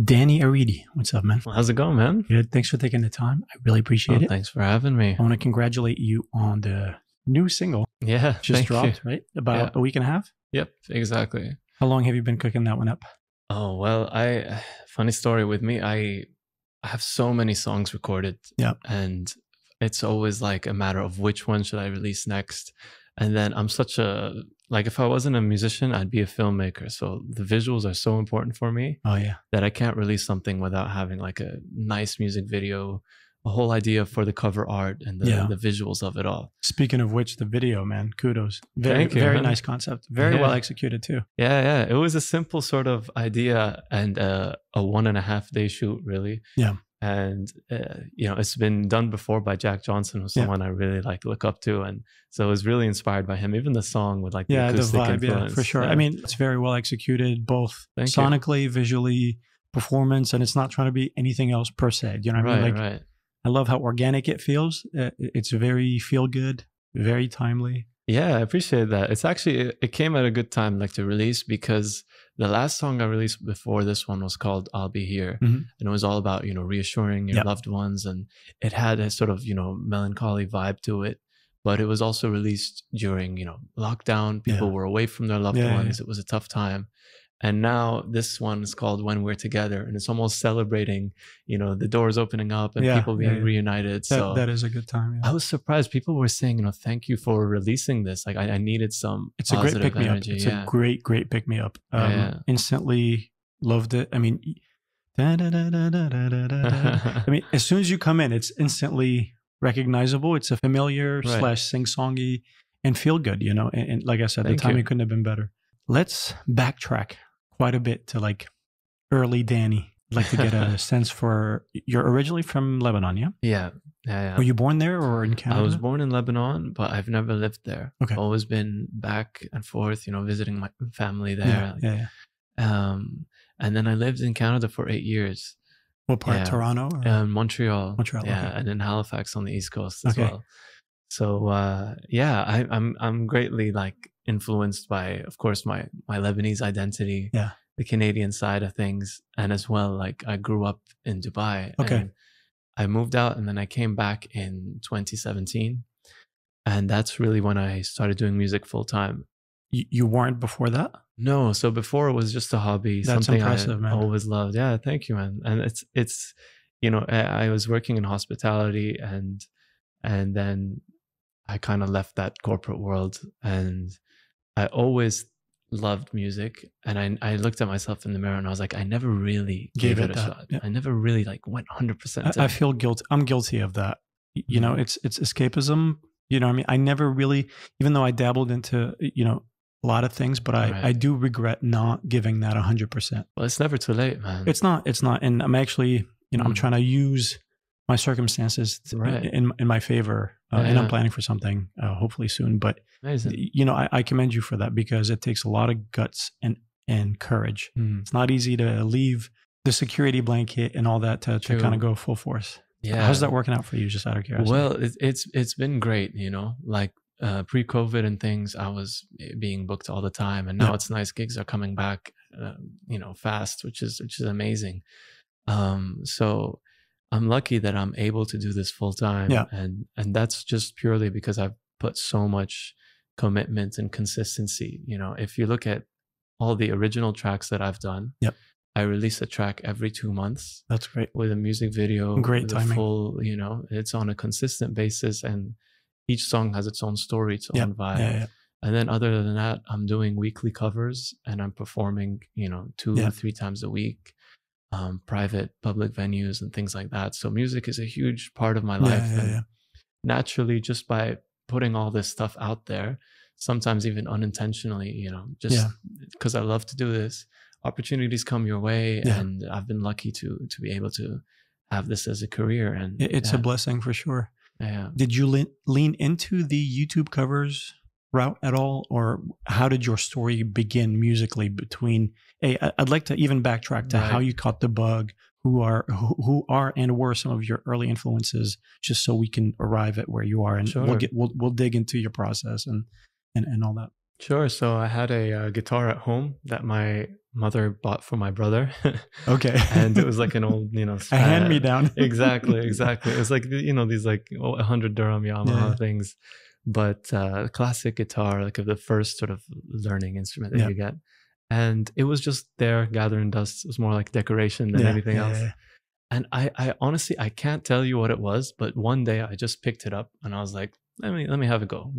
Danny Aridi. What's up, man? Well, how's it going, man? Good. Thanks for taking the time. I really appreciate it. Thanks for having me. I want to congratulate you on the new single. Yeah, Just dropped, right? About a week and a half? Yep, exactly. How long have you been cooking that one up? Oh, well, funny story with me. I have so many songs recorded. Yeah. And it's always like a matter of which one should I release next. And then I'm such a, like, if I wasn't a musician, I'd be a filmmaker. So the visuals are so important for me. Oh, yeah. That I can't release something without having like a nice music video, a whole idea for the cover art and the visuals of it all. Speaking of which, the video, man, kudos. Very nice concept. Very well executed too. Yeah. It was a simple sort of idea and a 1.5 day shoot, really. Yeah. And, it's been done before by Jack Johnson, who's someone I really look up to. And so I was really inspired by him, even the song with like the acoustic vibe, influence. Yeah, for sure. I mean, it's very well executed, both sonically, visually, performance, and it's not trying to be anything else per se. You know what I mean? Right. I love how organic it feels. It's very feel good, very timely. Yeah, I appreciate that. It's actually, it came at a good time to release, because the last song I released before this one was called I'll Be Here. Mm-hmm. And it was all about, reassuring your loved ones. And it had a sort of, melancholy vibe to it. But it was also released during, lockdown. People were away from their loved ones. It was a tough time. And now this one is called When We're Together, and it's almost celebrating, the doors opening up and people being reunited. So that is a good time. Yeah. I was surprised. People were saying, thank you for releasing this. Like I needed some It's a great pick me up. It's a great pick me up. Instantly loved it. I mean, I mean, as soon as you come in, it's instantly recognizable. It's a familiar / sing-songy and feel good, and like I said, the timing couldn't have been better. Let's backtrack quite a bit to like early Danny. I'd like to get a sense for, you're originally from Lebanon, yeah? Yeah. Were you born there or in Canada? I was born in Lebanon, but I've never lived there. Okay. I've always been back and forth, visiting my family there. Yeah. And then I lived in Canada for 8 years. What part? Toronto? Or? Montreal. Montreal. Yeah, okay. and in Halifax on the East Coast as well. So I'm greatly influenced by, of course, my Lebanese identity, the Canadian side of things, and as well I grew up in Dubai. Okay. And I moved out, and then I came back in 2017, and that's really when I started doing music full time. You weren't before that? No, so before it was just a hobby. That's something impressive, man. Always loved. Yeah, thank you, man. And it's I was working in hospitality, and then I kind of left that corporate world, and I always loved music. And I looked at myself in the mirror, and I was like, I never really gave it a shot. Yeah. I never really went 100%. I feel guilty. I'm guilty of that. It's escapism. You know what I mean? I never really, even though I dabbled into, a lot of things, but I do regret not giving that 100%. Well, it's never too late, man. It's not. And I'm actually, I'm trying to use my circumstances in my favor, and I'm planning for something hopefully soon. But amazing. I commend you for that, because it takes a lot of guts and courage. It's not easy to leave the security blanket and all that to kind of go full force. Yeah. How's that working out for you, just out of curiosity? Well, it's been great. Pre-COVID and things, I was being booked all the time, and now it's nice. Gigs are coming back, fast, which is amazing. So I'm lucky that I'm able to do this full time. Yeah. And that's just purely because I've put so much commitment and consistency. If you look at all the original tracks that I've done, I release a track every 2 months. That's great. With a music video. Great timing. Full, it's on a consistent basis, and each song has its own story, its own vibe. Yeah. And then other than that, I'm doing weekly covers, and I'm performing, 2 or 3 times a week. Private public venues and things like that. So music is a huge part of my life. And naturally, just by putting all this stuff out there, sometimes even unintentionally, just because I love to do this, opportunities come your way. And I've been lucky to be able to have this as a career. And it's a blessing for sure. Yeah. Did you lean into the YouTube covers route at all, or how did your story begin musically? I'd like to even backtrack to how you caught the bug, who are and were some of your early influences, just so we can arrive at where you are, and we'll dig into your process and all that. Sure. So I had a guitar at home that my mother bought for my brother. Okay. And it was like an old, a hand-me-down. Exactly. It was like, these like 100 dirham Yamaha things, but classic guitar, like of the first sort of learning instrument that you get. And it was just there gathering dust. It was more like decoration than anything else. And I honestly, I can't tell you what it was, but one day I just picked it up and I was like, let me have a go,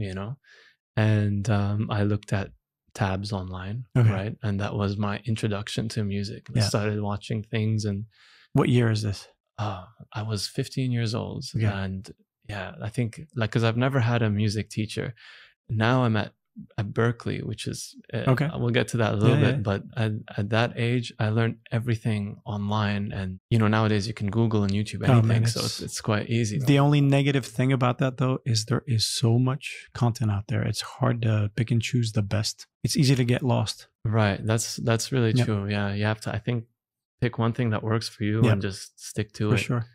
And I looked at tabs online, right? And that was my introduction to music. I started watching things. And what year is this? I was 15 years old. And I think like, cause I've never had a music teacher. Now I'm at Berkeley, which is, we'll get to that a little bit, but at that age, I learned everything online. And, nowadays you can Google and YouTube anything. So it's quite easy. The only negative thing about that though, is there is so much content out there. It's hard to pick and choose the best. It's easy to get lost. Right. That's really true. Yeah. You have to, I think, pick one thing that works for you and just stick to it. For sure.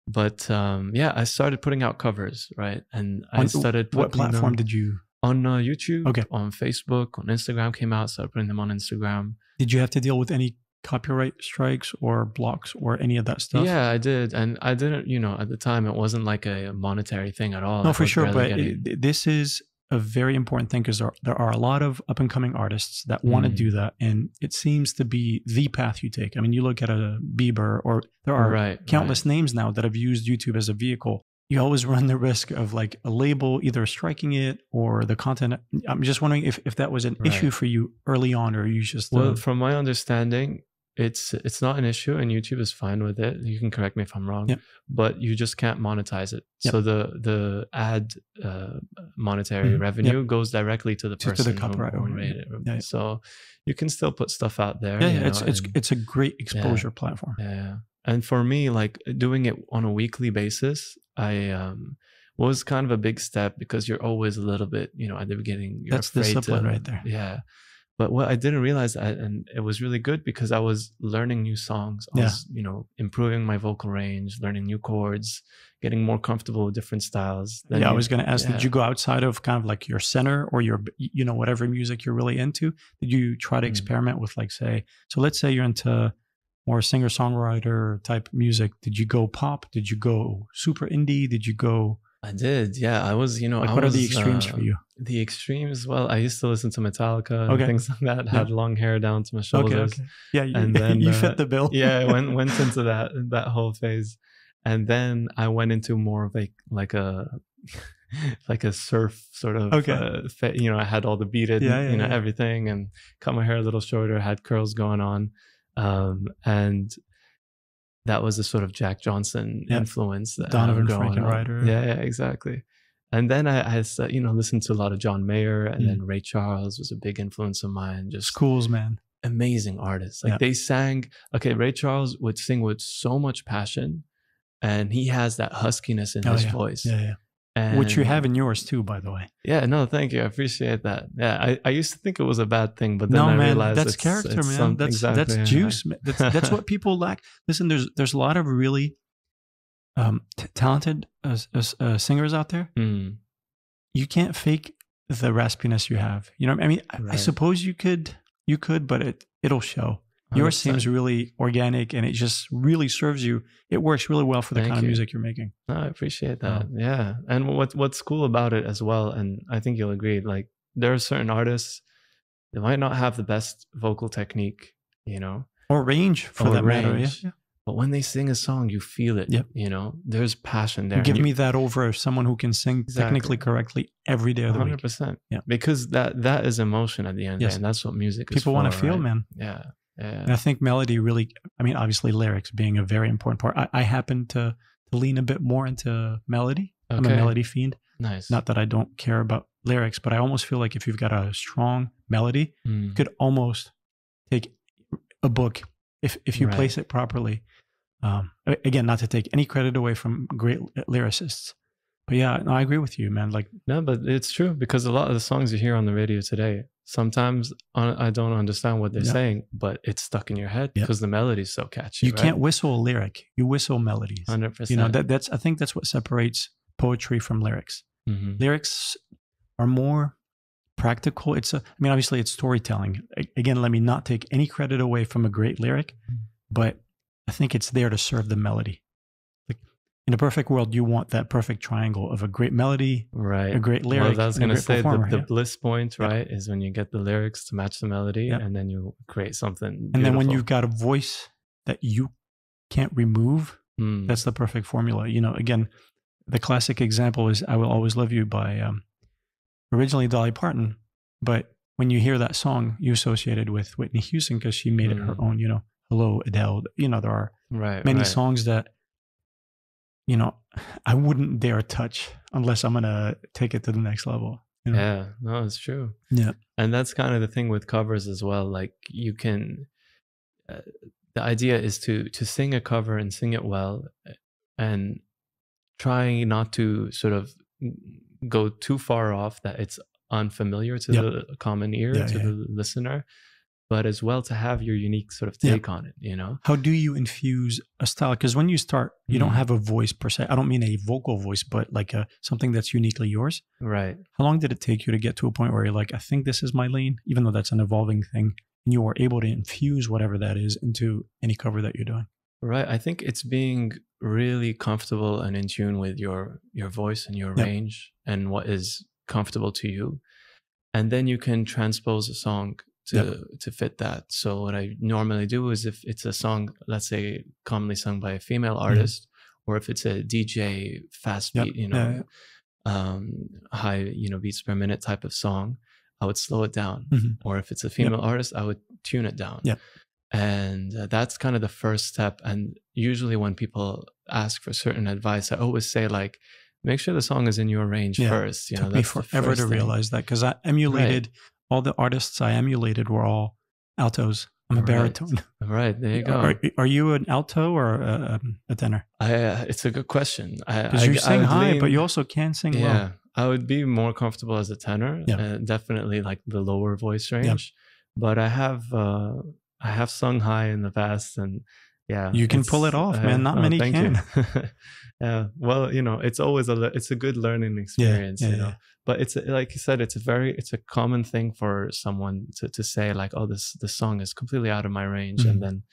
But I started putting out covers, right? And I started putting what platform did you? On YouTube, on Facebook, on Instagram came out, started putting them on Instagram. Did you have to deal with any copyright strikes or blocks or any of that stuff? Yeah, I did. And I didn't, at the time, it wasn't like a monetary thing at all. No, for sure. But this is a very important thing because there are a lot of up and coming artists that want to do that. And it seems to be the path you take. I mean, you look at a Bieber or there are countless names now that have used YouTube as a vehicle. You always run the risk of like a label either striking it or the content. I'm just wondering if that was an issue for you early on, or you just well, from my understanding, it's not an issue and YouTube is fine with it. You can correct me if I'm wrong, but you just can't monetize it. So the ad monetary revenue goes directly to the person to the copyright who made it. So you can still put stuff out there. It's a great exposure platform. And for me, like doing it on a weekly basis, I was kind of a big step because you're always a little bit, at the beginning, you're That's afraid discipline right there. Yeah. But what I didn't realize, and it was really good because I was learning new songs. I was, improving my vocal range, learning new chords, getting more comfortable with different styles. I was going to ask, did you go outside of kind of like your center or your, whatever music you're really into? Did you try to experiment with like, so let's say you're into more singer-songwriter type music. Did you go pop? Did you go super indie? Did you go... I did. Yeah, I was, what are the extremes for you? The extremes, well, I used to listen to Metallica and things like that. Had long hair down to my shoulders. Yeah, and then you fit the bill. I went into that whole phase. And then I went into more of like a surf sort of, I had all the beaded, everything, and cut my hair a little shorter, had curls going on. And that was a sort of Jack Johnson influence. Donovan Frankenreiter. Yeah, exactly. And then I listened to a lot of John Mayer, and then Ray Charles was a big influence of mine. Just schools, man. Amazing artists. Like they sang, Ray Charles would sing with so much passion, and he has that huskiness in his voice. And, which you have in yours too, by the way. Yeah, no, thank you. I appreciate that. Yeah, I used to think it was a bad thing, but then I realized that's character, man. That's juice. That's what people lack. Listen, there's a lot of really talented singers out there. You can't fake the raspiness you have. You know what I mean? I suppose you could, but it'll show. Yours seems really organic, and it just really serves you. It works really well for the kind of music you're making. No, I appreciate that. Yeah. And what's cool about it as well, and I think you'll agree, like there are certain artists that might not have the best vocal technique, or range for that matter. Yeah. But when they sing a song, you feel it. There's passion there. Give me that over someone who can sing technically correctly every day of the 100%. week. Yeah. Because that is emotion at the end of the day, and that's what music is. People want to feel, man. Yeah. And I think melody really, obviously lyrics being a very important part. I happen to lean a bit more into melody. I'm a melody fiend. Nice. Not that I don't care about lyrics, but I almost feel like if you've got a strong melody, you could almost take a book if you place it properly. Again, not to take any credit away from great lyricists. But yeah, no, I agree with you, man. Like, no, but it's true because a lot of the songs you hear on the radio today, sometimes I don't understand what they're saying, but it's stuck in your head because the melody's so catchy. You can't whistle a lyric; you whistle melodies. 100%. I think that's what separates poetry from lyrics. Lyrics are more practical. I mean, obviously it's storytelling. Again, let me not take any credit away from a great lyric, but I think it's there to serve the melody. Like in a perfect world, you want that perfect triangle of a great melody, right, a great lyric. Well, I was going to say the bliss point, right, yeah. is when you get the lyrics to match the melody, yeah. and then you create something beautiful. And then when you've got a voice that you can't remove, that's the perfect formula. You know, again, the classic example is "I Will Always Love You" by originally Dolly Parton, but when you hear that song, you associate it with Whitney Houston because she made it her own. You know, "Hello, Adele." You know, there are many songs that, you know, I wouldn't dare touch unless I'm gonna take it to the next level. You know? Yeah, no, it's true. Yeah, and that's kind of the thing with covers as well. Like you can, the idea is to sing a cover and sing it well, and trying not to sort of go too far off that it's unfamiliar to the common ear, to the listener, but as well to have your unique sort of take on it, you know? How do you infuse a style? Because when you start, you don't have a voice per se. I don't mean a vocal voice, but like something that's uniquely yours. Right. How long did it take you to get to a point where you're like, I think this is my lane, even though that's an evolving thing, and you are able to infuse whatever that is into any cover that you're doing? Right. I think it's being really comfortable and in tune with your voice and your range and what is comfortable to you. And then you can transpose a song to fit that. So what I normally do is, if it's a song, let's say commonly sung by a female artist, or if it's a DJ fast beat, you know, high, you know, beats per minute type of song, I would slow it down. Or if it's a female artist, I would tune it down. And that's kind of the first step. And usually when people ask for certain advice, I always say, like, make sure the song is in your range first. You know, that's took me forever to realize that, because I emulated all the artists I emulated were all altos. I'm a baritone. Right, there you go. Are you an alto or a tenor? It's a good question. Because you sing high, but you also can sing low. Yeah, I would be more comfortable as a tenor. Definitely like the lower voice range. But I have sung high in the past, and you can pull it off, man. Not many can. Yeah, well, you know, it's always it's a good learning experience, you know. But it's, like you said, it's a common thing for someone to say, like, oh, this song is completely out of my range. And then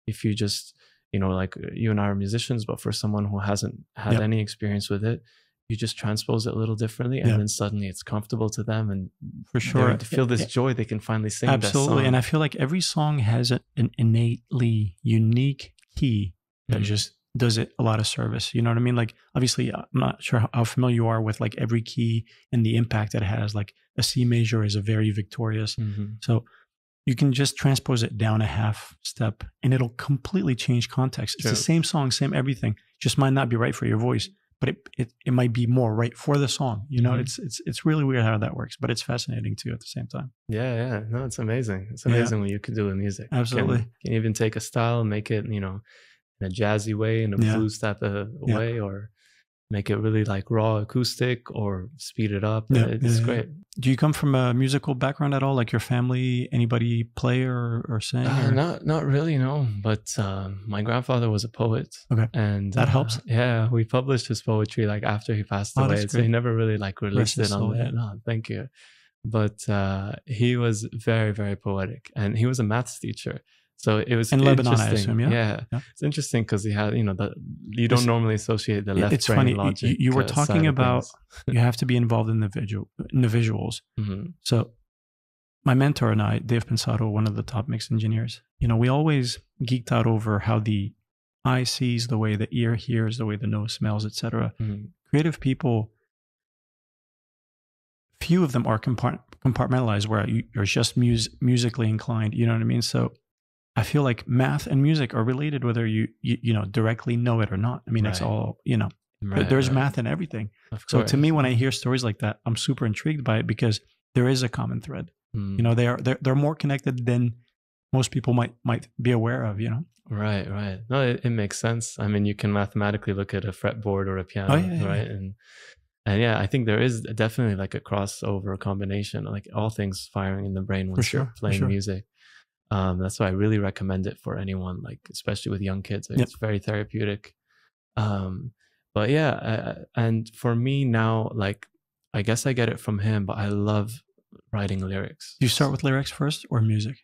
if you just, you know, like you and I are musicians, but for someone who hasn't had any experience with it, you just transpose it a little differently, and then suddenly it's comfortable to them, and for sure to feel this joy, they can finally sing. Absolutely. And I feel like every song has an innately unique key that just does it a lot of service. You know what I mean? Like, obviously, I'm not sure how familiar you are with like every key and the impact that it has. Like a C major is a very victorious. So you can just transpose it down a half step and it'll completely change context. It's the same song, same everything. Just might not be right for your voice, but it might be more right for the song. You know, it's really weird how that works, but it's fascinating too at the same time. Yeah. No, it's amazing. It's amazing what you could do with music. Absolutely. You can even take a style and make it, you know, in a jazzy way, in a blues type of way, or make it really like raw acoustic, or speed it up. It's great. Do you come from a musical background at all? Like your family, anybody play or sing? Not really, no. But my grandfather was a poet. Okay. And that helps. Yeah, we published his poetry like after he passed away. So he never really like released it on there. No, thank you. But he was very, very poetic, and he was a maths teacher. So it was in Lebanon, I assume. Yeah. It's interesting because he had, you know, you don't normally associate the left it's brain funny. logic. You were talking about you have to be involved in the visuals. So my mentor and I, Dave Pensado, one of the top mix engineers, you know, we always geeked out over how the eye sees, the way the ear hears, the way the nose smells, etc. Creative people, few of them are compartmentalized where you're just musically inclined. You know what I mean? So I feel like math and music are related, whether you know directly know it or not. I mean, it's all, you know, there's math in everything. So to me, when I hear stories like that, I'm super intrigued by it because there is a common thread. You know, they're more connected than most people might be aware of. You know. Right. No, it makes sense. I mean, you can mathematically look at a fretboard or a piano, right? And yeah, I think there is definitely like a crossover combination, like all things firing in the brain when you're playing music. That's why I really recommend it for anyone, like especially with young kids. It's very therapeutic. But yeah, and for me now, like I guess I get it from him, but I love writing lyrics. Do you start with lyrics first or music?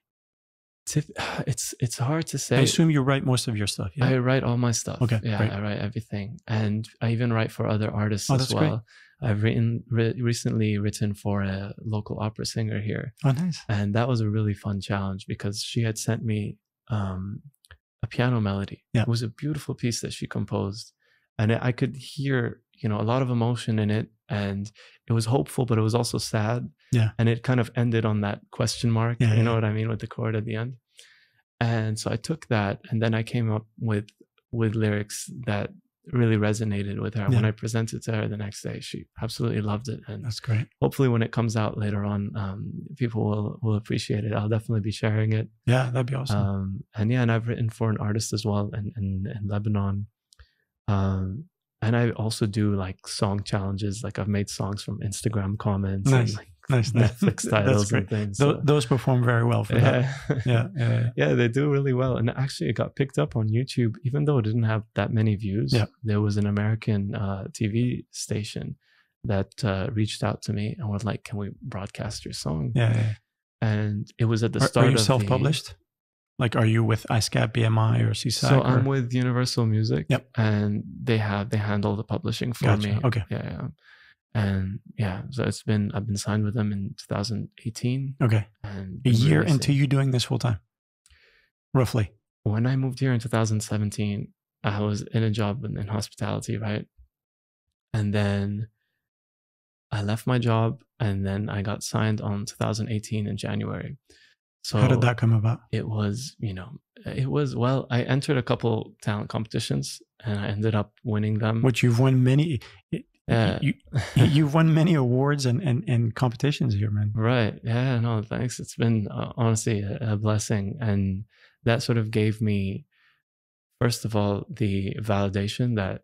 It's hard to say. I assume you write most of your stuff. Yeah? I write all my stuff. Okay, yeah, great. I write everything, and I even write for other artists as that's well. Great. I've recently written for a local opera singer here. Oh, nice. And that was a really fun challenge because she had sent me a piano melody. Yeah. It was a beautiful piece that she composed, and I could hear, you know, a lot of emotion in it, and it was hopeful, but it was also sad. Yeah. And it kind of ended on that question mark. Yeah, you know what I mean, with the chord at the end. And so I took that, and then I came up with lyrics that really resonated with her. When I presented to her the next day, she absolutely loved it. And that's great. Hopefully when it comes out later on, people will appreciate it. I'll definitely be sharing it. Yeah, that'd be awesome. And I've written for an artist as well in Lebanon. And I also do like song challenges. Like I've made songs from Instagram comments. Nice. And like Nice. Netflix titles and things. Those perform very well for that. Yeah, they do really well. And actually it got picked up on YouTube, even though it didn't have that many views. Yeah. There was an American TV station that reached out to me and was like, can we broadcast your song? Yeah. And it was at the start of Are you self-published? Like, are you with ISCAP, BMI, or CSAC? So I'm with Universal Music. Yep. And they handle the publishing for me. Okay. Yeah. And so I've been signed with them in 2018. Okay. And a year into you doing this full time, roughly. When I moved here in 2017, I was in a job in hospitality, right? And then I left my job, and then I got signed on 2018 in January. So how did that come about? It was, well, I entered a couple talent competitions, and I ended up winning them. Which you've won many. You've won many awards and competitions here, man. Right. Yeah, no, thanks. It's been honestly a blessing. And that sort of gave me, first of all, the validation that,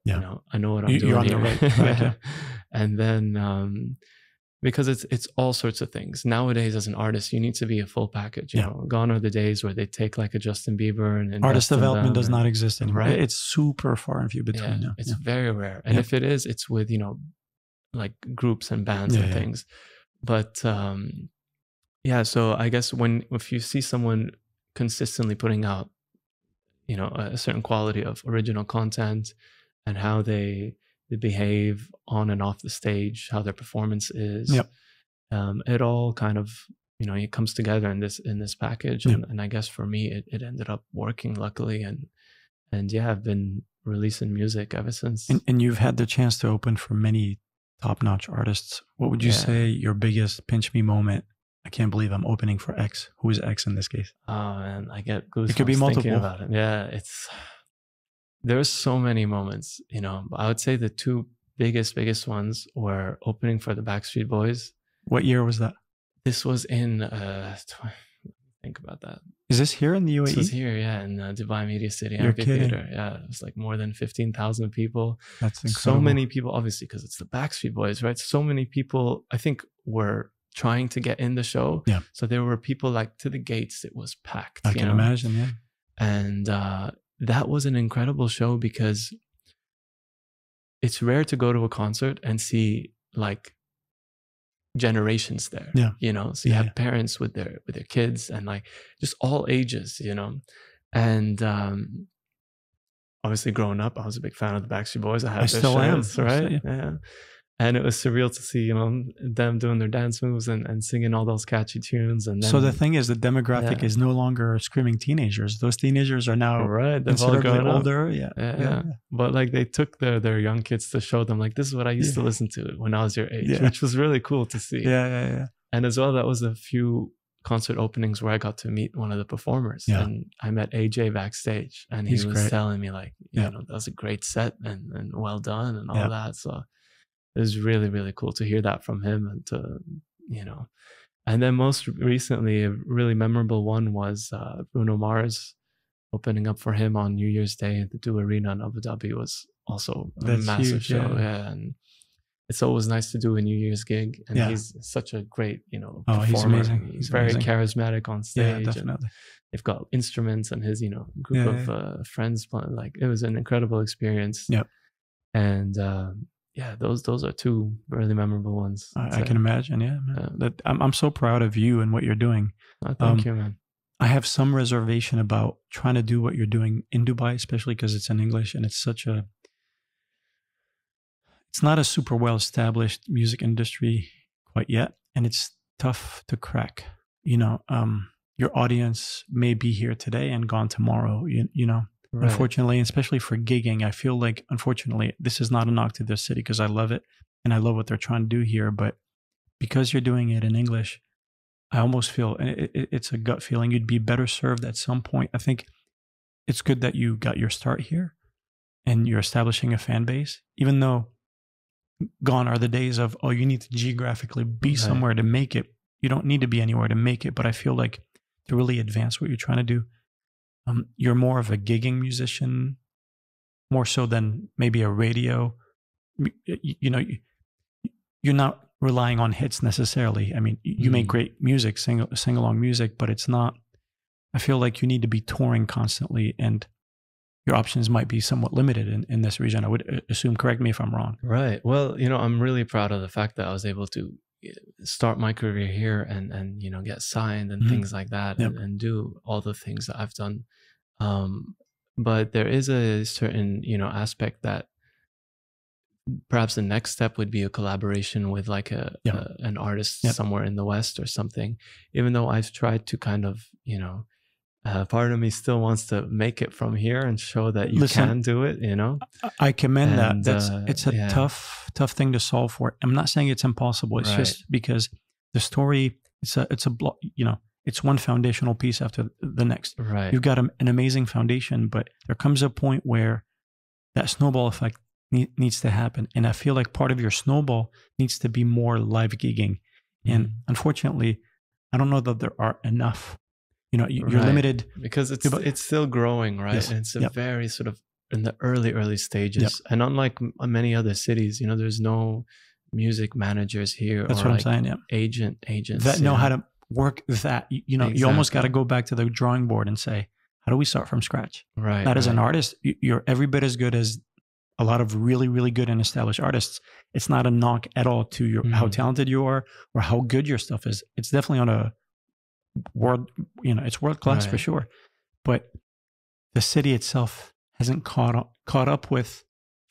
I know what I'm doing. You're on the right. And then, because it's all sorts of things. Nowadays, as an artist, you need to be a full package. You know, gone are the days where they take like a Justin Bieber and artist development does not exist anymore. Right? It's super far and few between now. It's very rare. And if it is, it's with, like groups and bands and things. But so I guess if you see someone consistently putting out, a certain quality of original content and how they behave on and off the stage, how their performance is. It all kind of, it comes together in this package. And I guess for me, it ended up working, luckily. And I've been releasing music ever since. And you've had the chance to open for many top-notch artists. What would you say your biggest pinch me moment? I can't believe I'm opening for X. Who is X in this case? Oh man, I get goosebumps. It could be multiple. About it. Yeah, there's so many moments, I would say the two biggest ones were opening for the Backstreet Boys. What year was that? This was in, think about that. Is this here in the UAE? This was here, in Dubai Media City Amphitheater. Yeah, it was like more than 15,000 people. That's incredible. So many people, obviously, because it's the Backstreet Boys, right? So many people, I think, were trying to get in the show. Yeah. So there were people like to the gates, it was packed. I can imagine, yeah. And that was an incredible show because it's rare to go to a concert and see like generations there. So you have parents with their kids and like just all ages, and obviously growing up, I was a big fan of the Backstreet Boys. I still am, right? Yeah. And it was surreal to see, them doing their dance moves and singing all those catchy tunes. And then, so the thing is, the demographic is no longer screaming teenagers. Those teenagers are now considerably older. Yeah. But like they took their young kids to show them, like, this is what I used to listen to when I was your age, which was really cool to see. Yeah. And as well, that was a few concert openings where I got to meet one of the performers. And I met AJ backstage, and he was telling me like, that was a great set and well done and all that. So it was really, really cool to hear that from him and to, and then most recently, a really memorable one was Bruno Mars opening up for him on New Year's Day at the Do Arena in Abu Dhabi was also a massive show. And it's always nice to do a New Year's gig. And he's such a great, performer. He's amazing. He's very charismatic on stage. Yeah, definitely. They've got instruments and his, group of friends playing. Like, it was an incredible experience. Yep. And yeah, those are two really memorable ones. I can imagine. Yeah, man. I'm so proud of you and what you're doing. Thank you, man. I have some reservation about trying to do what you're doing in Dubai, especially because it's in English and it's not a super well established music industry quite yet, and it's tough to crack. Your audience may be here today and gone tomorrow. Right. Unfortunately, especially for gigging, I feel like, unfortunately, this is not a knock to this city because I love it and I love what they're trying to do here. But because you're doing it in English, I almost feel, and it's a gut feeling, you'd be better served at some point. I think it's good that you got your start here and you're establishing a fan base, even though gone are the days of, oh, you need to geographically be somewhere to make it. You don't need to be anywhere to make it. But I feel like to really advance what you're trying to do, you're more of a gigging musician, more so than maybe a radio. You're not relying on hits necessarily. I mean, you make great music, sing along music, but it's not. I feel like you need to be touring constantly, and your options might be somewhat limited in this region. I would assume. Correct me if I'm wrong. Right. Well, I'm really proud of the fact that I was able to start my career here and get signed and things like that, and do all the things that I've done. But there is a certain aspect that perhaps the next step would be a collaboration with like an artist somewhere in the West or something. Even though I've tried to kind of part of me still wants to make it from here and show that you can do it. I commend that. It's a tough thing to solve for. I'm not saying it's impossible. It's just because the story. It's one foundational piece after the next. Right. You've got an amazing foundation, but there comes a point where that snowball effect needs to happen. And I feel like part of your snowball needs to be more live gigging. And unfortunately, I don't know that there are enough. You're limited. Because it's still growing, right? Yes. And it's a very sort of in the early stages. And unlike many other cities, there's no music managers here. That's what I'm saying, Agents. That know how to work that. Exactly. You almost got to go back to the drawing board and say, how do we start from scratch? Right. That as an artist, you're every bit as good as a lot of really, really good and established artists. It's not a knock at all to your how talented you are or how good your stuff is. It's definitely on a world, it's world class for sure. But the city itself hasn't caught up with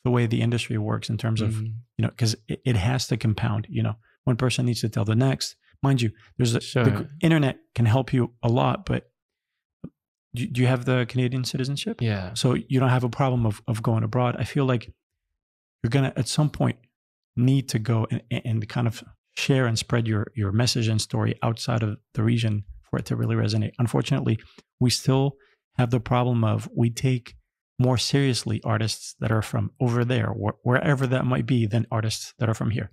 the way the industry works in terms of, because it has to compound. One person needs to tell the next. Mind you, the internet can help you a lot, but do you have the Canadian citizenship? Yeah. So you don't have a problem of going abroad. I feel like you're going to, at some point, need to go and kind of share and spread your message and story outside of the region for it to really resonate. Unfortunately, we still have the problem of we take more seriously artists that are from over there, wherever that might be, than artists that are from here.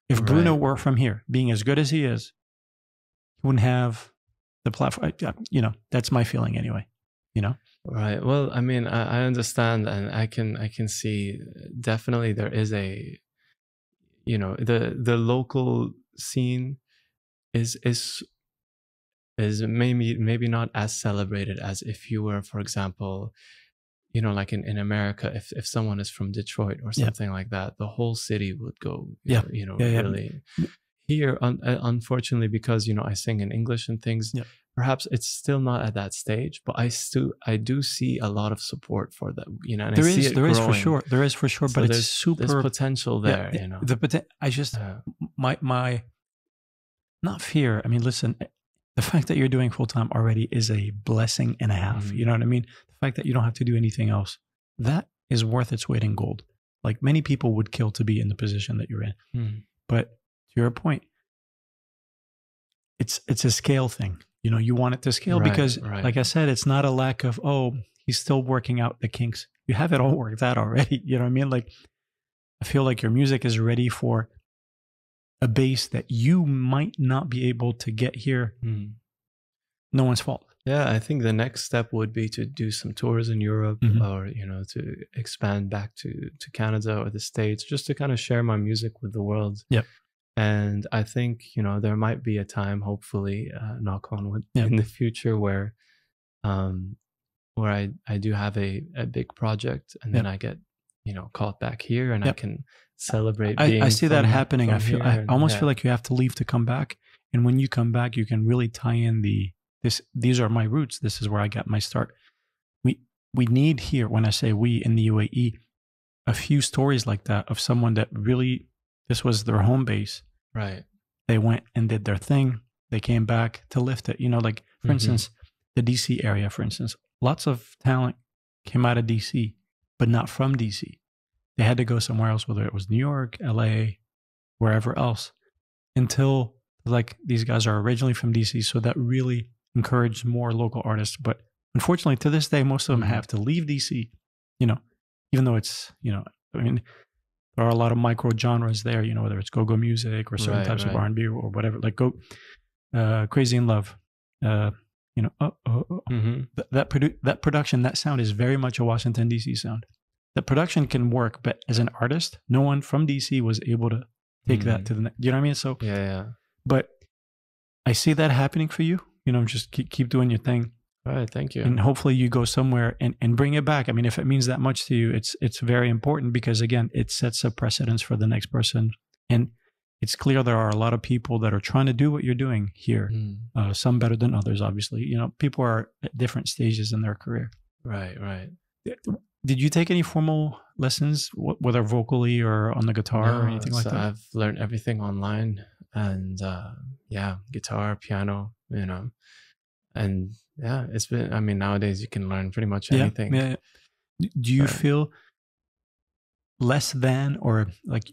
If Bruno were from here, being as good as he is, he wouldn't have the platform. That's my feeling anyway. Right. Well, I mean, I understand, and I can see definitely there is a, the local scene is maybe not as celebrated as if you were, for example, like in America, if someone is from Detroit or something like that, the whole city would go, really. Here, unfortunately, because, I sing in English and things, perhaps it's still not at that stage, but I do see a lot and there I see it growing. There is for sure, so but it's super. There's potential there, I just, my, not fear. I mean, listen, the fact that you're doing full time already is a blessing and a half. You know what I mean? The fact that you don't have to do anything else, that is worth its weight in gold. Like, many people would kill to be in the position that you're in. But to your point, it's a scale thing. You want it to scale because, like I said, it's not a lack of, oh, he's still working out the kinks. You have it all worked out already. You know what I mean? Like, I feel like your music is ready for a base that you might not be able to get here. No one's fault. Yeah, I think the next step would be to do some tours in Europe, or to expand back to Canada or the States, just to kind of share my music with the world. Yep. And I think there might be a time, hopefully, knock on wood, in the future where I do have a big project, and then I get called back here, and I can celebrate. I see that happening. I almost feel like you have to leave to come back, and when you come back, you can really tie in these are my roots. This is where I got my start. We need here, when I say we in the UAE, a few stories like that of someone that really, this was their home base. Right. They went and did their thing. They came back to lift it. Like, for instance, the DC area, for instance, lots of talent came out of DC, but not from DC. They had to go somewhere else, whether it was New York, LA, wherever else, until like these guys are originally from DC. So that really encouraged more local artists. But unfortunately, to this day, most of them have to leave DC, even though it's, I mean, there are a lot of micro genres there, whether it's go-go music or certain types of R&B or whatever, like Crazy in Love, that production, that sound is very much a Washington, D.C. sound. The production can work, but as an artist, no one from DC was able to take that to the next. You know what I mean? So yeah. But I see that happening for you. Just keep doing your thing. All right, thank you. And hopefully you go somewhere and bring it back. I mean, if it means that much to you, it's very important, because again, it sets a precedence for the next person. And it's clear there are a lot of people that are trying to do what you're doing here. Some better than others, obviously. People are at different stages in their career. Right. Did you take any formal lessons, whether vocally or on the guitar or anything like that? I've learned everything online, and guitar, piano, and it's been, I mean, nowadays you can learn pretty much anything. Yeah. Do you feel less than, or like,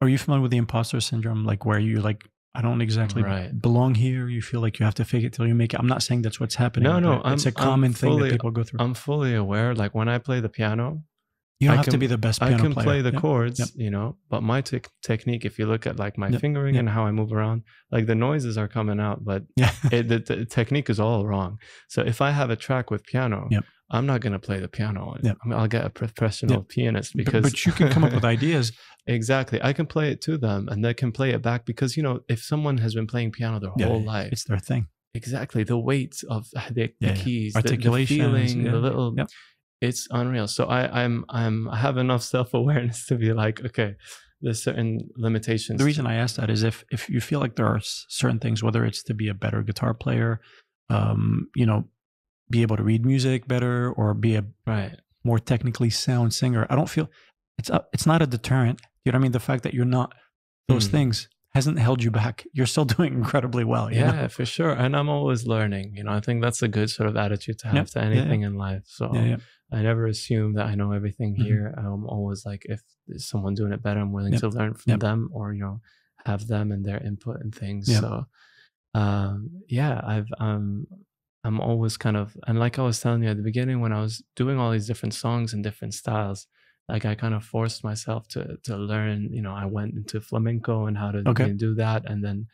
are you familiar with the imposter syndrome? Like, where you like, I don't exactly belong here. You feel like you have to fake it till you make it. I'm not saying that's what's happening. No, it's a common thing that people go through. I'm fully aware. Like, when I play the piano, you don't have to be the best piano player. I can play the chords, but my technique, if you look at like my fingering and how I move around, like the noises are coming out, but the technique is all wrong. So if I have a track with piano, I'm not going to play the piano. I mean, I'll get a professional pianist, because... But you can come up with ideas. Exactly. I can play it to them, and they can play it back, because, if someone has been playing piano their whole life... It's their thing. Exactly. The weight of the keys, articulation, the feeling, the little... It's unreal. So I have enough self-awareness to be like, okay, there's certain limitations. The reason I ask that is if you feel like there are certain things, whether it's to be a better guitar player, be able to read music better, or be a more technically sound singer, I don't feel it's not a deterrent. You know what I mean? The fact that you're not those things hasn't held you back. You're still doing incredibly well. You know? For sure. And I'm always learning. I think that's a good sort of attitude to have to anything in life. So I never assume that I know everything here. I'm always like, if there's someone doing it better, I'm willing to learn from them, or have them and their input and things. So I'm always kind of, and like I was telling you at the beginning, when I was doing all these different songs and different styles, like I kind of forced myself to learn. I went into flamenco and how to do that, and then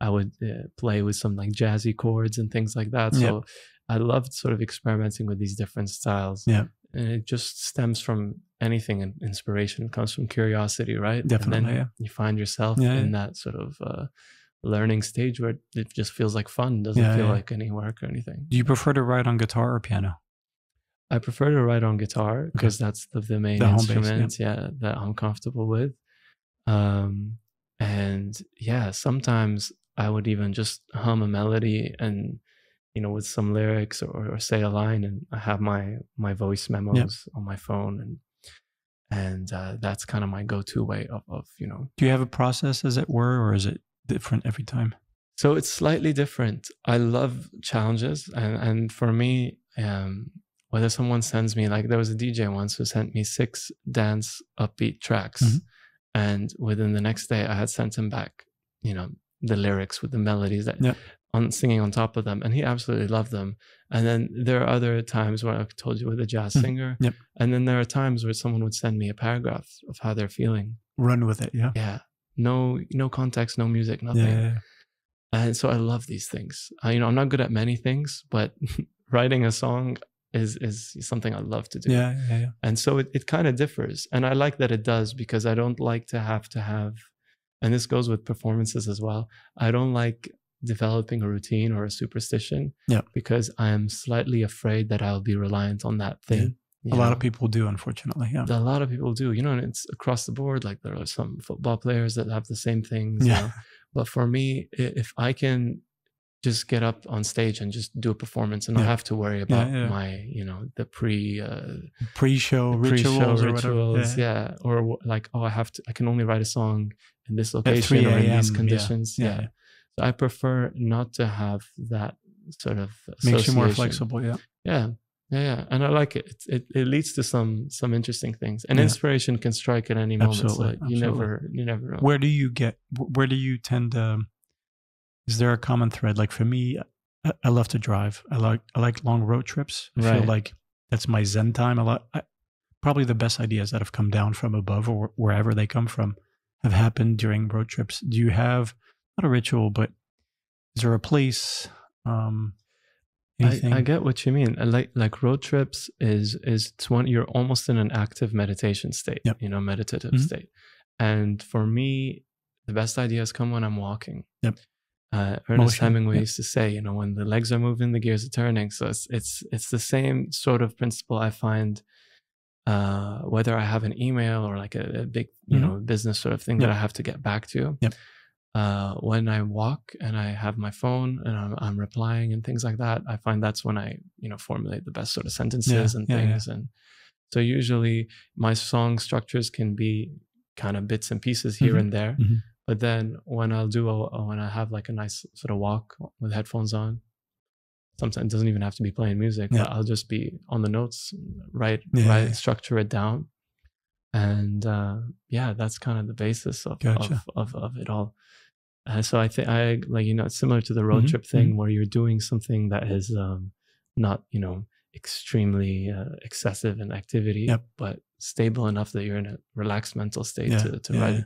I would play with some like jazzy chords and things like that. So I loved sort of experimenting with these different styles. And it just stems from anything, and inspiration comes from curiosity, right? Definitely. And then you find yourself in that sort of learning stage where it just feels like fun, doesn't feel like any work or anything. Do you prefer to write on guitar or piano? I prefer to write on guitar, because that's the main instrument that I'm comfortable with. And sometimes I would even just hum a melody and with some lyrics, or say a line, and I have my voice memos on my phone, and that's kind of my go-to way of Do you have a process, as it were, or is it different every time? So it's slightly different. I love challenges, and for me, whether someone sends me, like there was a DJ once who sent me 6 dance upbeat tracks, and within the next day I had sent him back the lyrics with the melodies that on singing on top of them, and he absolutely loved them. And then there are other times where I told you with a jazz singer, and then there are times where someone would send me a paragraph of how they're feeling. Run with it. No context, no music, nothing. And so I love these things. I'm not good at many things, but writing a song is something I love to do. And so it kind of differs, and I like that it does, because I don't like to have, and this goes with performances as well, I don't like developing a routine or a superstition, because I am slightly afraid that I'll be reliant on that thing. A lot of people do, unfortunately. Yeah, a lot of people do. You know, and it's across the board. Like there are some football players that have the same things. Yeah. You know? But for me, if I can just get up on stage and just do a performance and not have to worry about my, you know, the pre-show rituals or whatever. Yeah. Or like, oh, I can only write a song in this location or in these conditions. Yeah. So I prefer not to have that sort of makes you more flexible. Yeah. And I like it. It leads to some interesting things, and inspiration can strike at any moment. So you never know. Where do you tend to, is there a common thread? Like for me, I love to drive. I like long road trips. I feel like that's my zen time. Probably the best ideas that have come down from above or wherever they come from have happened during road trips. Do you have, not a ritual, but is there a place? I get what you mean. Like road trips is it's one, you're almost in an active meditation state, you know, meditative state. And for me, the best ideas come when I'm walking. Ernest Hemingway used to say, you know, when the legs are moving, the gears are turning. So it's the same sort of principle I find, whether I have an email or like a big, you know, business sort of thing that I have to get back to. When I walk and I have my phone and I'm replying and things like that, I find that's when I, you know, formulate the best sort of sentences and things. And so usually my song structures can be kind of bits and pieces here and there. But then when when I have like a nice sort of walk with headphones on, sometimes it doesn't even have to be playing music. But I'll just be on the notes, structure it down. And that's kind of the basis of it all. So I think like, you know, it's similar to the road trip thing where you're doing something that is not, you know, extremely excessive in activity, but stable enough that you're in a relaxed mental state to write.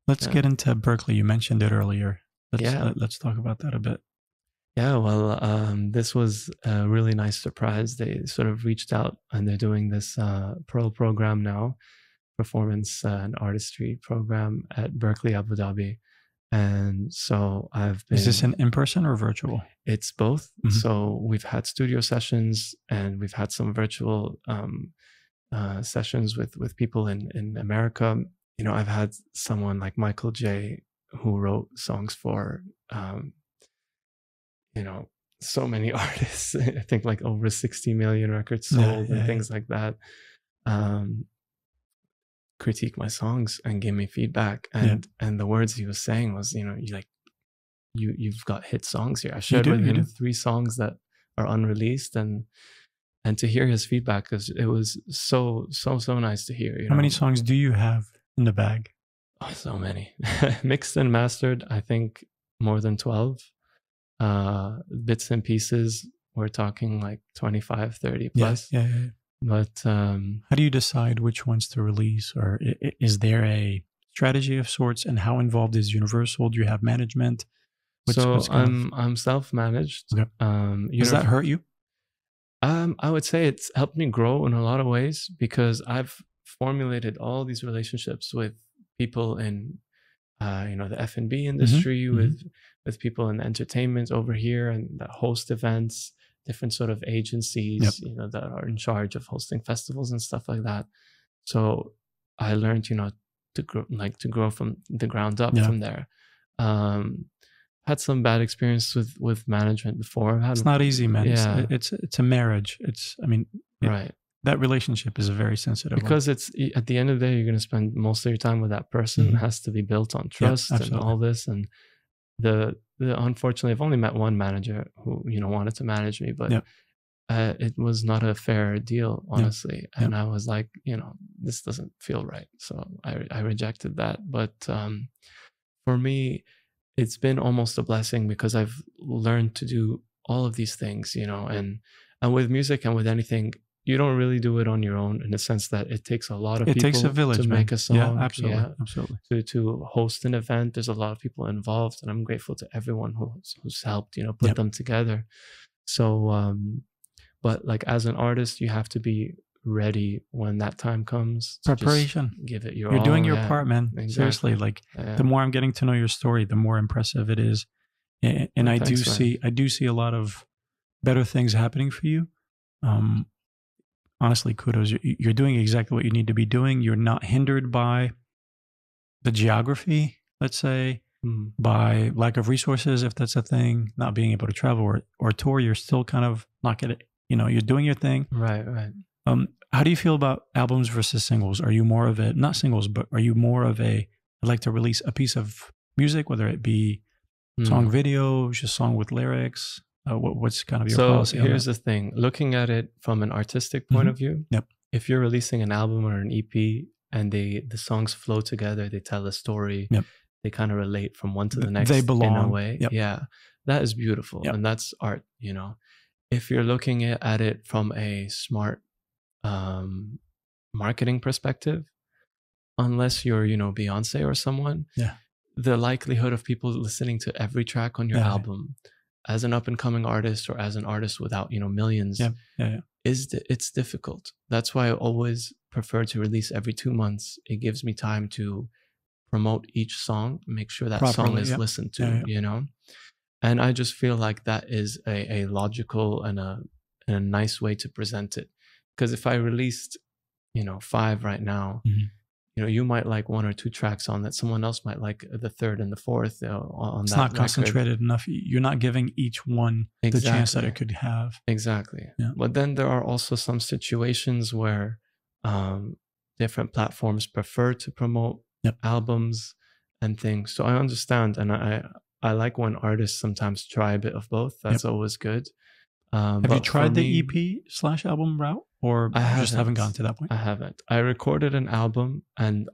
Let's get into Berkeley. You mentioned it earlier. Let's talk about that a bit. Yeah, well, this was a really nice surprise. They sort of reached out and they're doing this Pearl program now, performance and artistry program at Berkeley, Abu Dhabi. And so I've been... Is this an in-person or virtual? It's both. So we've had studio sessions and we've had some virtual sessions with people in America. You know, I've had someone like Michael J. who wrote songs for, you know, so many artists. I think like over 60 million records sold and things like that. Critique my songs and give me feedback, and the words he was saying was, you know, you've got hit songs here. I shared with him 3 songs that are unreleased, and to hear his feedback, because it was so nice to hear. How many songs do you have in the bag? Oh, so many. Mixed and mastered, I think more than 12. Bits and pieces, we're talking like 25, 30 plus. But how do you decide which ones to release, or is there a strategy of sorts, and how involved is Universal? Do you have management? I'm self-managed. Okay. Does that hurt you? I would say it's helped me grow in a lot of ways, because I've formulated all these relationships with people in you know, the F&B industry, with people in the entertainment over here and that host events, different sort of agencies, you know, that are in charge of hosting festivals and stuff like that. So I learned, you know, to grow from the ground up from there. Had some bad experience with management before. It's not easy, man. It's a marriage. That relationship is a very sensitive because it's at the end of the day, you're going to spend most of your time with that person. It has to be built on trust and all this. And unfortunately, I've only met one manager who, you know, wanted to manage me, but it was not a fair deal, honestly. And I was like, you know, this doesn't feel right. So I rejected that. But for me, it's been almost a blessing, because I've learned to do all of these things, you know, and with music and with anything, you don't really do it on your own, in the sense that it takes a lot of people. It takes a village to make a song. Yeah, absolutely. To host an event, there's a lot of people involved, and I'm grateful to everyone who's helped, you know, put them together. So, but like as an artist, you have to be ready when that time comes. Preparation. Give it your all. You're doing your part, man. Exactly. Seriously, like the more I'm getting to know your story, the more impressive it is. And I do see a lot of better things happening for you. honestly, kudos. You're doing exactly what you need to be doing. You're not hindered by the geography, let's say, by lack of resources, if that's a thing, not being able to travel or tour. You're still kind of not getting, you're doing your thing. Right. How do you feel about albums versus singles? Are you more of a, not singles, but are you more of a, I'd like to release a piece of music, whether it be song video, just song with lyrics? What's kind of your policy? So here's the thing, looking at it from an artistic point of view, if you're releasing an album or an EP and the songs flow together, they tell a story, they kind of relate from one to the next, they belong in a way. Yeah, that is beautiful. And that's art, If you're looking at it from a smart marketing perspective, unless you're, Beyonce or someone, the likelihood of people listening to every track on your album as an up-and-coming artist or as an artist without, millions, it's difficult. That's why I always prefer to release every 2 months. It gives me time to promote each song, make sure that song is listened to, And I just feel like that is a logical and a nice way to present it. Because if I released, 5 right now, you might like 1 or 2 tracks on that. Someone else might like the 3rd and the 4th on it's that not record. Concentrated enough. You're not giving each one the chance that it could have. Exactly. Yeah. But then there are also some situations where different platforms prefer to promote albums and things. So I understand. And I like when artists sometimes try a bit of both. That's always good. Have you tried the EP/album route, or just haven't gotten to that point? I haven't. I recorded an album, and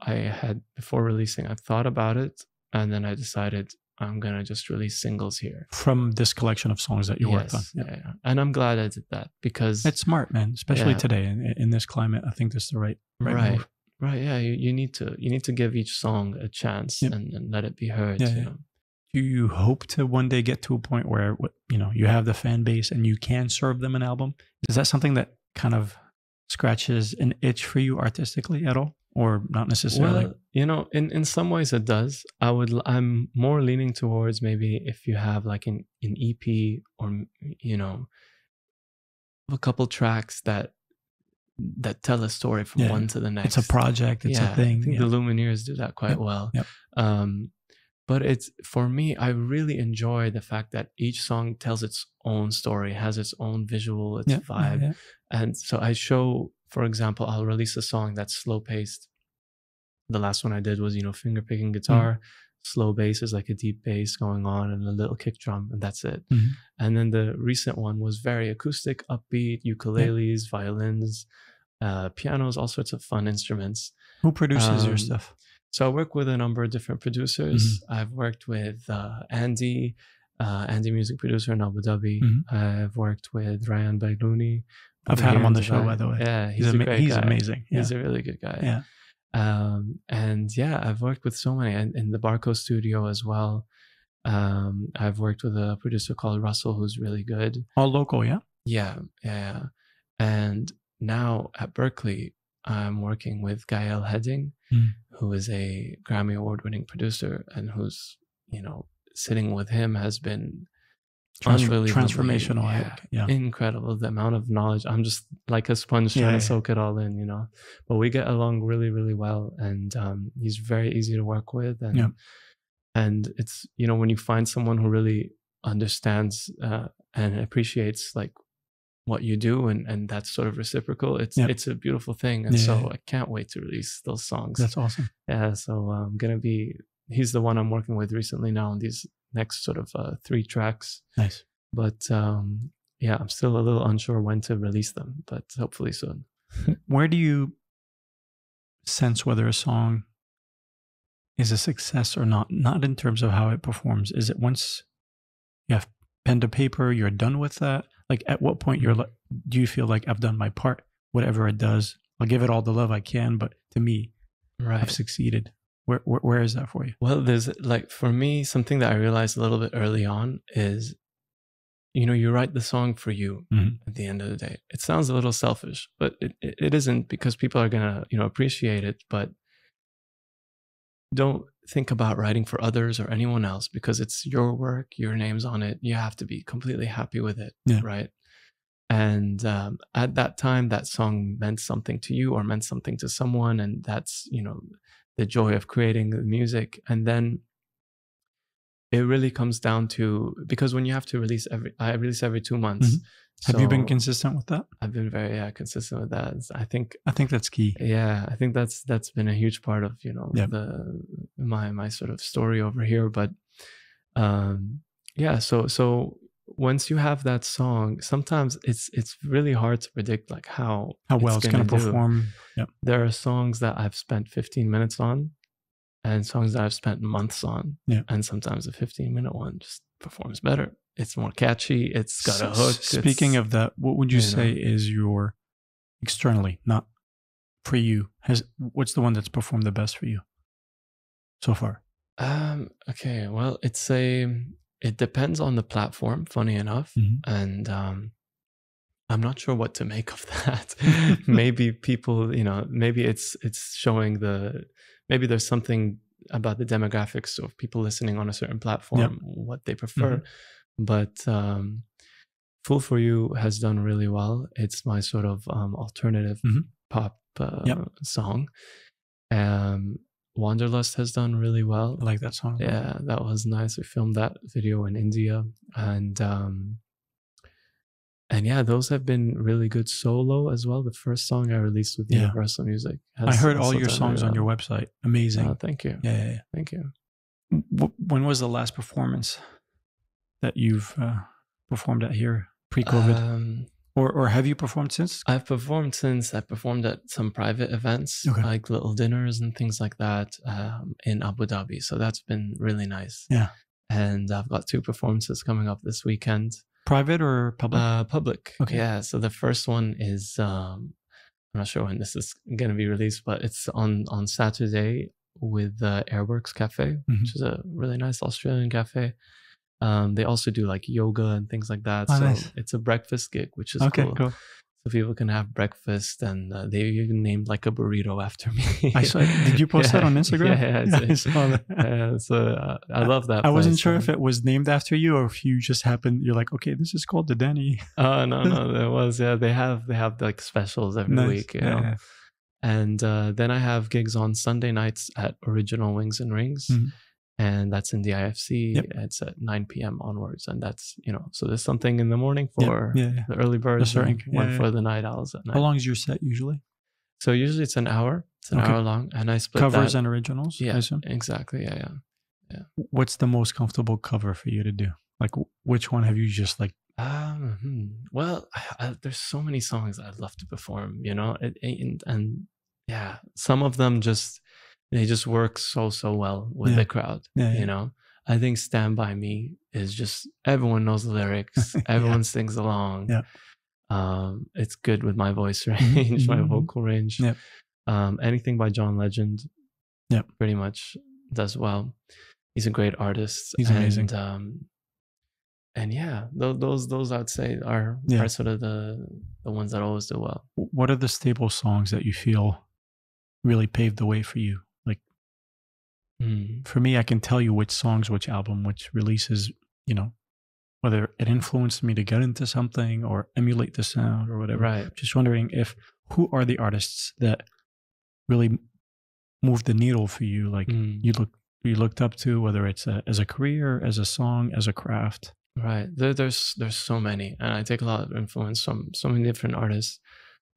before releasing, I thought about it, and then I decided I'm gonna just release singles here from this collection of songs that you worked on. Yeah. And I'm glad I did that because it's smart, man. Especially today in this climate, I think that's the right move. Right. Yeah. You need to give each song a chance and let it be heard. Do you hope to one day get to a point where you have the fan base and you can serve them an album? Is that something that kind of scratches an itch for you artistically at all, or not necessarily? Well, in some ways it does. I'm more leaning towards maybe if you have like an EP or a couple tracks that tell a story from one to the next. It's a project. It's a thing. I think the Lumineers do that quite well. But it's, for me, I really enjoy the fact that each song tells its own story, has its own visual, its vibe. And so I show, for example, I'll release a song that's slow paced. The last one I did was, finger picking guitar, slow bass is like a deep bass going on and a little kick drum, and that's it. And then the recent one was very acoustic, upbeat, ukuleles, violins, pianos, all sorts of fun instruments. Who produces your stuff? So I work with a number of different producers. I've worked with Andy music producer in Abu Dhabi. I've worked with Ryan Bailouni. I've had him on the show, by the way. Yeah, he's a great guy. Amazing. He's a really good guy. And I've worked with so many, and in the Barco studio as well. I've worked with a producer called Russell, who's really good. All local, yeah? Yeah. And now at Berkeley, I'm working with Gael Hedding, who is a Grammy Award-winning producer, and who's, sitting with him has been transformational. Incredible, the amount of knowledge. I'm just like a sponge trying to soak it all in, But we get along really, really well, and he's very easy to work with, and it's, when you find someone who really understands and appreciates like what you do, and that's sort of reciprocal, it's a beautiful thing. And so I can't wait to release those songs. That's awesome. So he's the one I'm working with recently now on these next sort of 3 tracks. Nice. But I'm still a little unsure when to release them, but hopefully soon. Where do you sense whether a song is a success or not in terms of how it performs? Is it once you have pen to paper, you're done with that? Like, at what point do you feel like I've done my part? Whatever it does, I'll give it all the love I can. But to me, I've succeeded. Where is that for you? Well, there's like, for me, something that I realized a little bit early on is, you write the song for you at the end of the day. It sounds a little selfish, but it isn't, because people are going to, appreciate it. But don't think about writing for others or anyone else, because it's your work, your name's on it. You have to be completely happy with it, right? And at that time, that song meant something to you or meant something to someone. And that's, the joy of creating the music. And then it really comes down to, because when you have to I release every 2 months. Have you been consistent with that? I've been very consistent with that. I think that's key. Yeah, I think that's been a huge part of my sort of story over here. But so once you have that song, sometimes it's really hard to predict like how well it's going to perform. Yep. There are songs that I've spent 15 minutes on, and songs that I've spent months on. Yeah. And sometimes a 15-minute one just performs better. It's more catchy. It's got a hook. Speaking of that, what would you say is your externally, not for you, what's the one that's performed the best for you so far? Okay, well, it depends on the platform, funny enough. And I'm not sure what to make of that. Maybe people, maybe it's showing maybe there's something about the demographics of people listening on a certain platform, what they prefer. But Fool For You has done really well. It's my sort of alternative pop song. Wanderlust has done really well. I like that song. Yeah, that was nice. We filmed that video in India. And yeah, those have been really good solo as well. The first song I released with Universal Music. I heard all your songs on your website. Amazing. Thank you. Yeah. Thank you. When was the last performance that you've performed at here pre-COVID? Or have you performed since? I've performed since. I performed at some private events, like little dinners and things like that in Abu Dhabi. So that's been really nice. Yeah. And I've got 2 performances coming up this weekend. Private or public? Public. Okay. Yeah. So the first one is, I'm not sure when this is going to be released, but it's on Saturday with Airworks Cafe, which is a really nice Australian cafe. They also do like yoga and things like that. Oh, so nice. It's a breakfast gig, which is cool. So people can have breakfast, and they even named like a burrito after me. I saw it. Did you post that on Instagram? Yeah, I saw that. So I love that. I wasn't sure if it was named after you or if you just happened. You're like, okay, this is called the Danny. Oh no, there was. Yeah, they have like specials every week. You know? Yeah. And then I have gigs on Sunday nights at Original Wings and Rings. And that's in the IFC. It's at 9 p.m. onwards. And that's, so there's something in the morning for the early birds, one for the night owls at night. How long is your set usually? So usually it's an hour. It's an hour long. And I split covers and originals? Yeah, exactly. Yeah. What's the most comfortable cover for you to do? Like, which one have you just like? Well, there's so many songs I'd love to perform, and yeah, some of them they just work so well with the crowd. I think Stand By Me is just, everyone knows the lyrics, everyone sings along. It's good with my voice range, my vocal range. Anything by John Legend pretty much does well. He's a great artist. He's amazing. And yeah, those I'd say are sort of the ones that always do well. What are the staple songs that you feel really paved the way for you? Like, for me, I can tell you which songs, which album, which releases, whether it influenced me to get into something or emulate the sound or whatever. Right. Just wondering who are the artists that really moved the needle for you? Like you looked up to, whether it's as a career, as a song, as a craft. Right. There's so many, and I take a lot of influence from so many different artists.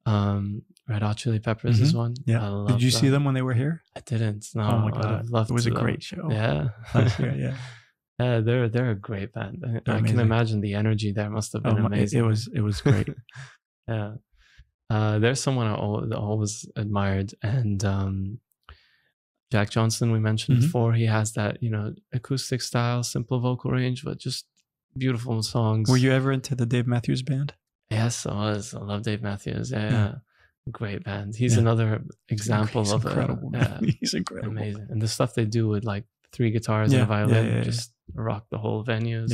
Red Hot Chili Peppers is one. Yeah. Did you see them when they were here? I didn't. No. Oh my God. I'd love it was to, a great show. Yeah. Yeah. Yeah, they're a great band. I can imagine the energy there must have been amazing. It was great. Yeah. There's someone I always admired, and Jack Johnson, we mentioned before. He has that, acoustic style, simple vocal range, but just beautiful songs. Were you ever into the Dave Matthews Band? Yes, I was. I love Dave Matthews. Yeah. Great band. He's another example of incredible. He's incredible. Amazing. And the stuff they do with like 3 guitars and a violin just rock the whole venues.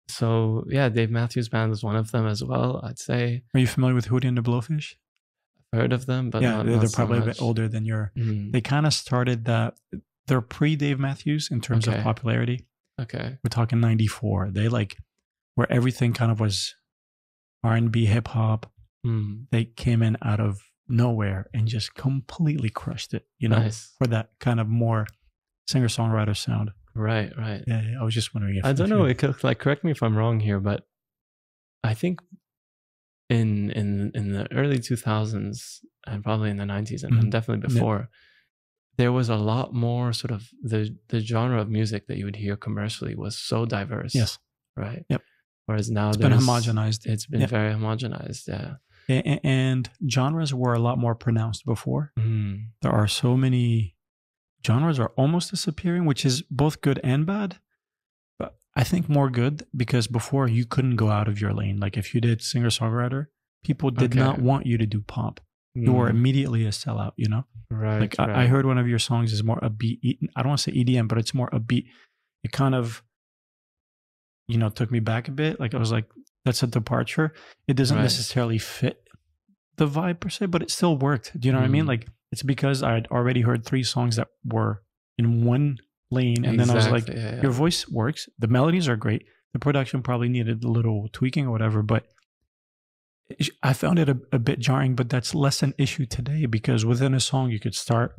So yeah, Dave Matthews Band is one of them as well, I'd say. Are you familiar with Hootie and the Blowfish? I've heard of them, but they're so probably much. a bit older than your. They kind of started that. They're pre Dave Matthews in terms of popularity. Okay. We're talking 94. They where everything kind of was R&B, hip hop. They came in out of nowhere and just completely crushed it, you know, Nice. for that kind of more singer-songwriter sound. Right. Yeah, I was just wondering if I don't know. It could, like, correct me if I'm wrong here, but I think in the early 2000s and probably in the 90s and definitely before, there was a lot more sort of the genre of music that you would hear commercially was so diverse. Yes. Right. Yep. Whereas now it's been homogenized. It's been very homogenized. Yeah. And genres were a lot more pronounced before. There are so many genres are almost disappearing, which is both good and bad. But I think more good because before you couldn't go out of your lane. Like if you did singer-songwriter, people did not want you to do pop. You were immediately a sellout, you know? Right. Like I heard one of your songs is more upbeat. I don't want to say EDM, but it's more upbeat. It kind of, you know, took me back a bit. Like I was like, that's a departure. It doesn't necessarily fit the vibe per se, but it still worked. Do you know what I mean? Like it's because I had already heard 3 songs that were in one lane. And then I was like, your voice works. The melodies are great. The production probably needed a little tweaking or whatever, but I found it a bit jarring, but that's less an issue today because within a song, you could start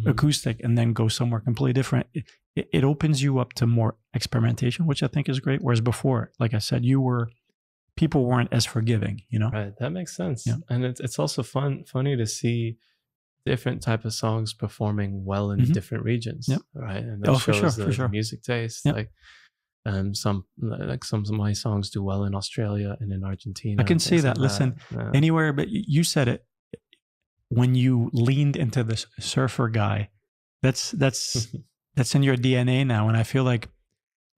acoustic and then go somewhere completely different. It opens you up to more experimentation, which I think is great. Whereas before, like I said, people weren't as forgiving, you know? Right. That makes sense. Yeah. And it's also funny to see different type of songs performing well in different regions. Yep. Right. And that shows for sure. Music taste. Yep. Like some of my songs do well in Australia and in Argentina. I can see that. Listen, anywhere, but you said it when you leaned into this surfer guy. That's in your DNA now, and I feel like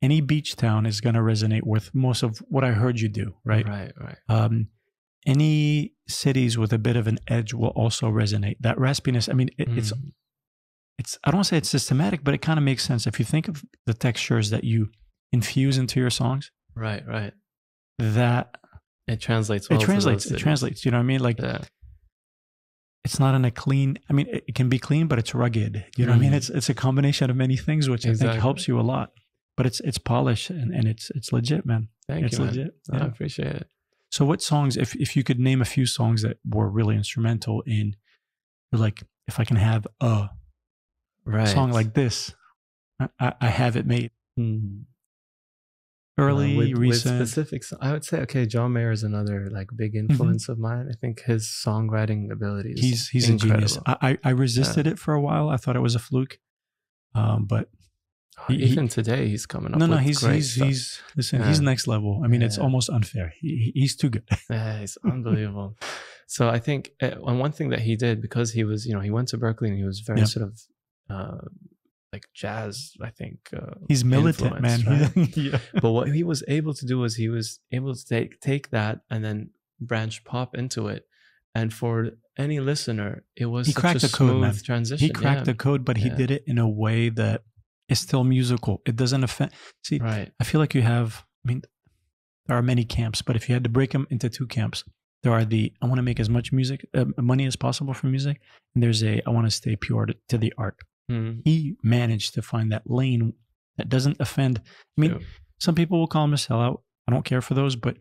any beach town is going to resonate with most of what I heard you do. Right. Any cities with a bit of an edge will also resonate. That raspiness. I mean, it's. I don't want to say it's systematic, but it kind of makes sense if you think of the textures that you infuse into your songs. Right. That it translates. Well it translates. You know what I mean? Like it's not in a clean. I mean, it can be clean, but it's rugged. You know what I mean? It's a combination of many things, which I think helps you a lot. But it's polished and it's legit, man. Thank you, man. Legit. I appreciate it. So, what songs? If you could name a few songs that were really instrumental in, like, if I can have a song like this, I have it made. Early, recent. With specifics, I would say, okay, John Mayer is another like big influence of mine. I think his songwriting abilities. He's a genius. I resisted it for a while. I thought it was a fluke, but even today he's coming up. No, he's next level. I mean, it's almost unfair. He's too good. Yeah, he's unbelievable. So I think one thing that he did, because he was, he went to Berkeley and he was very sort of like jazz, I think. He's militant, man. Right? But what he was able to do was he was able to take that and then branch pop into it. And for any listener, it was such a smooth transition. He cracked the code, but he did it in a way that is still musical. It doesn't offend. See, I feel like there are many camps, but if you had to break them into 2 camps, there are I want to make as much money as possible from music. And there's I want to stay pure to the art. He managed to find that lane that doesn't offend. I mean, some people will call him a sellout. I don't care for those, but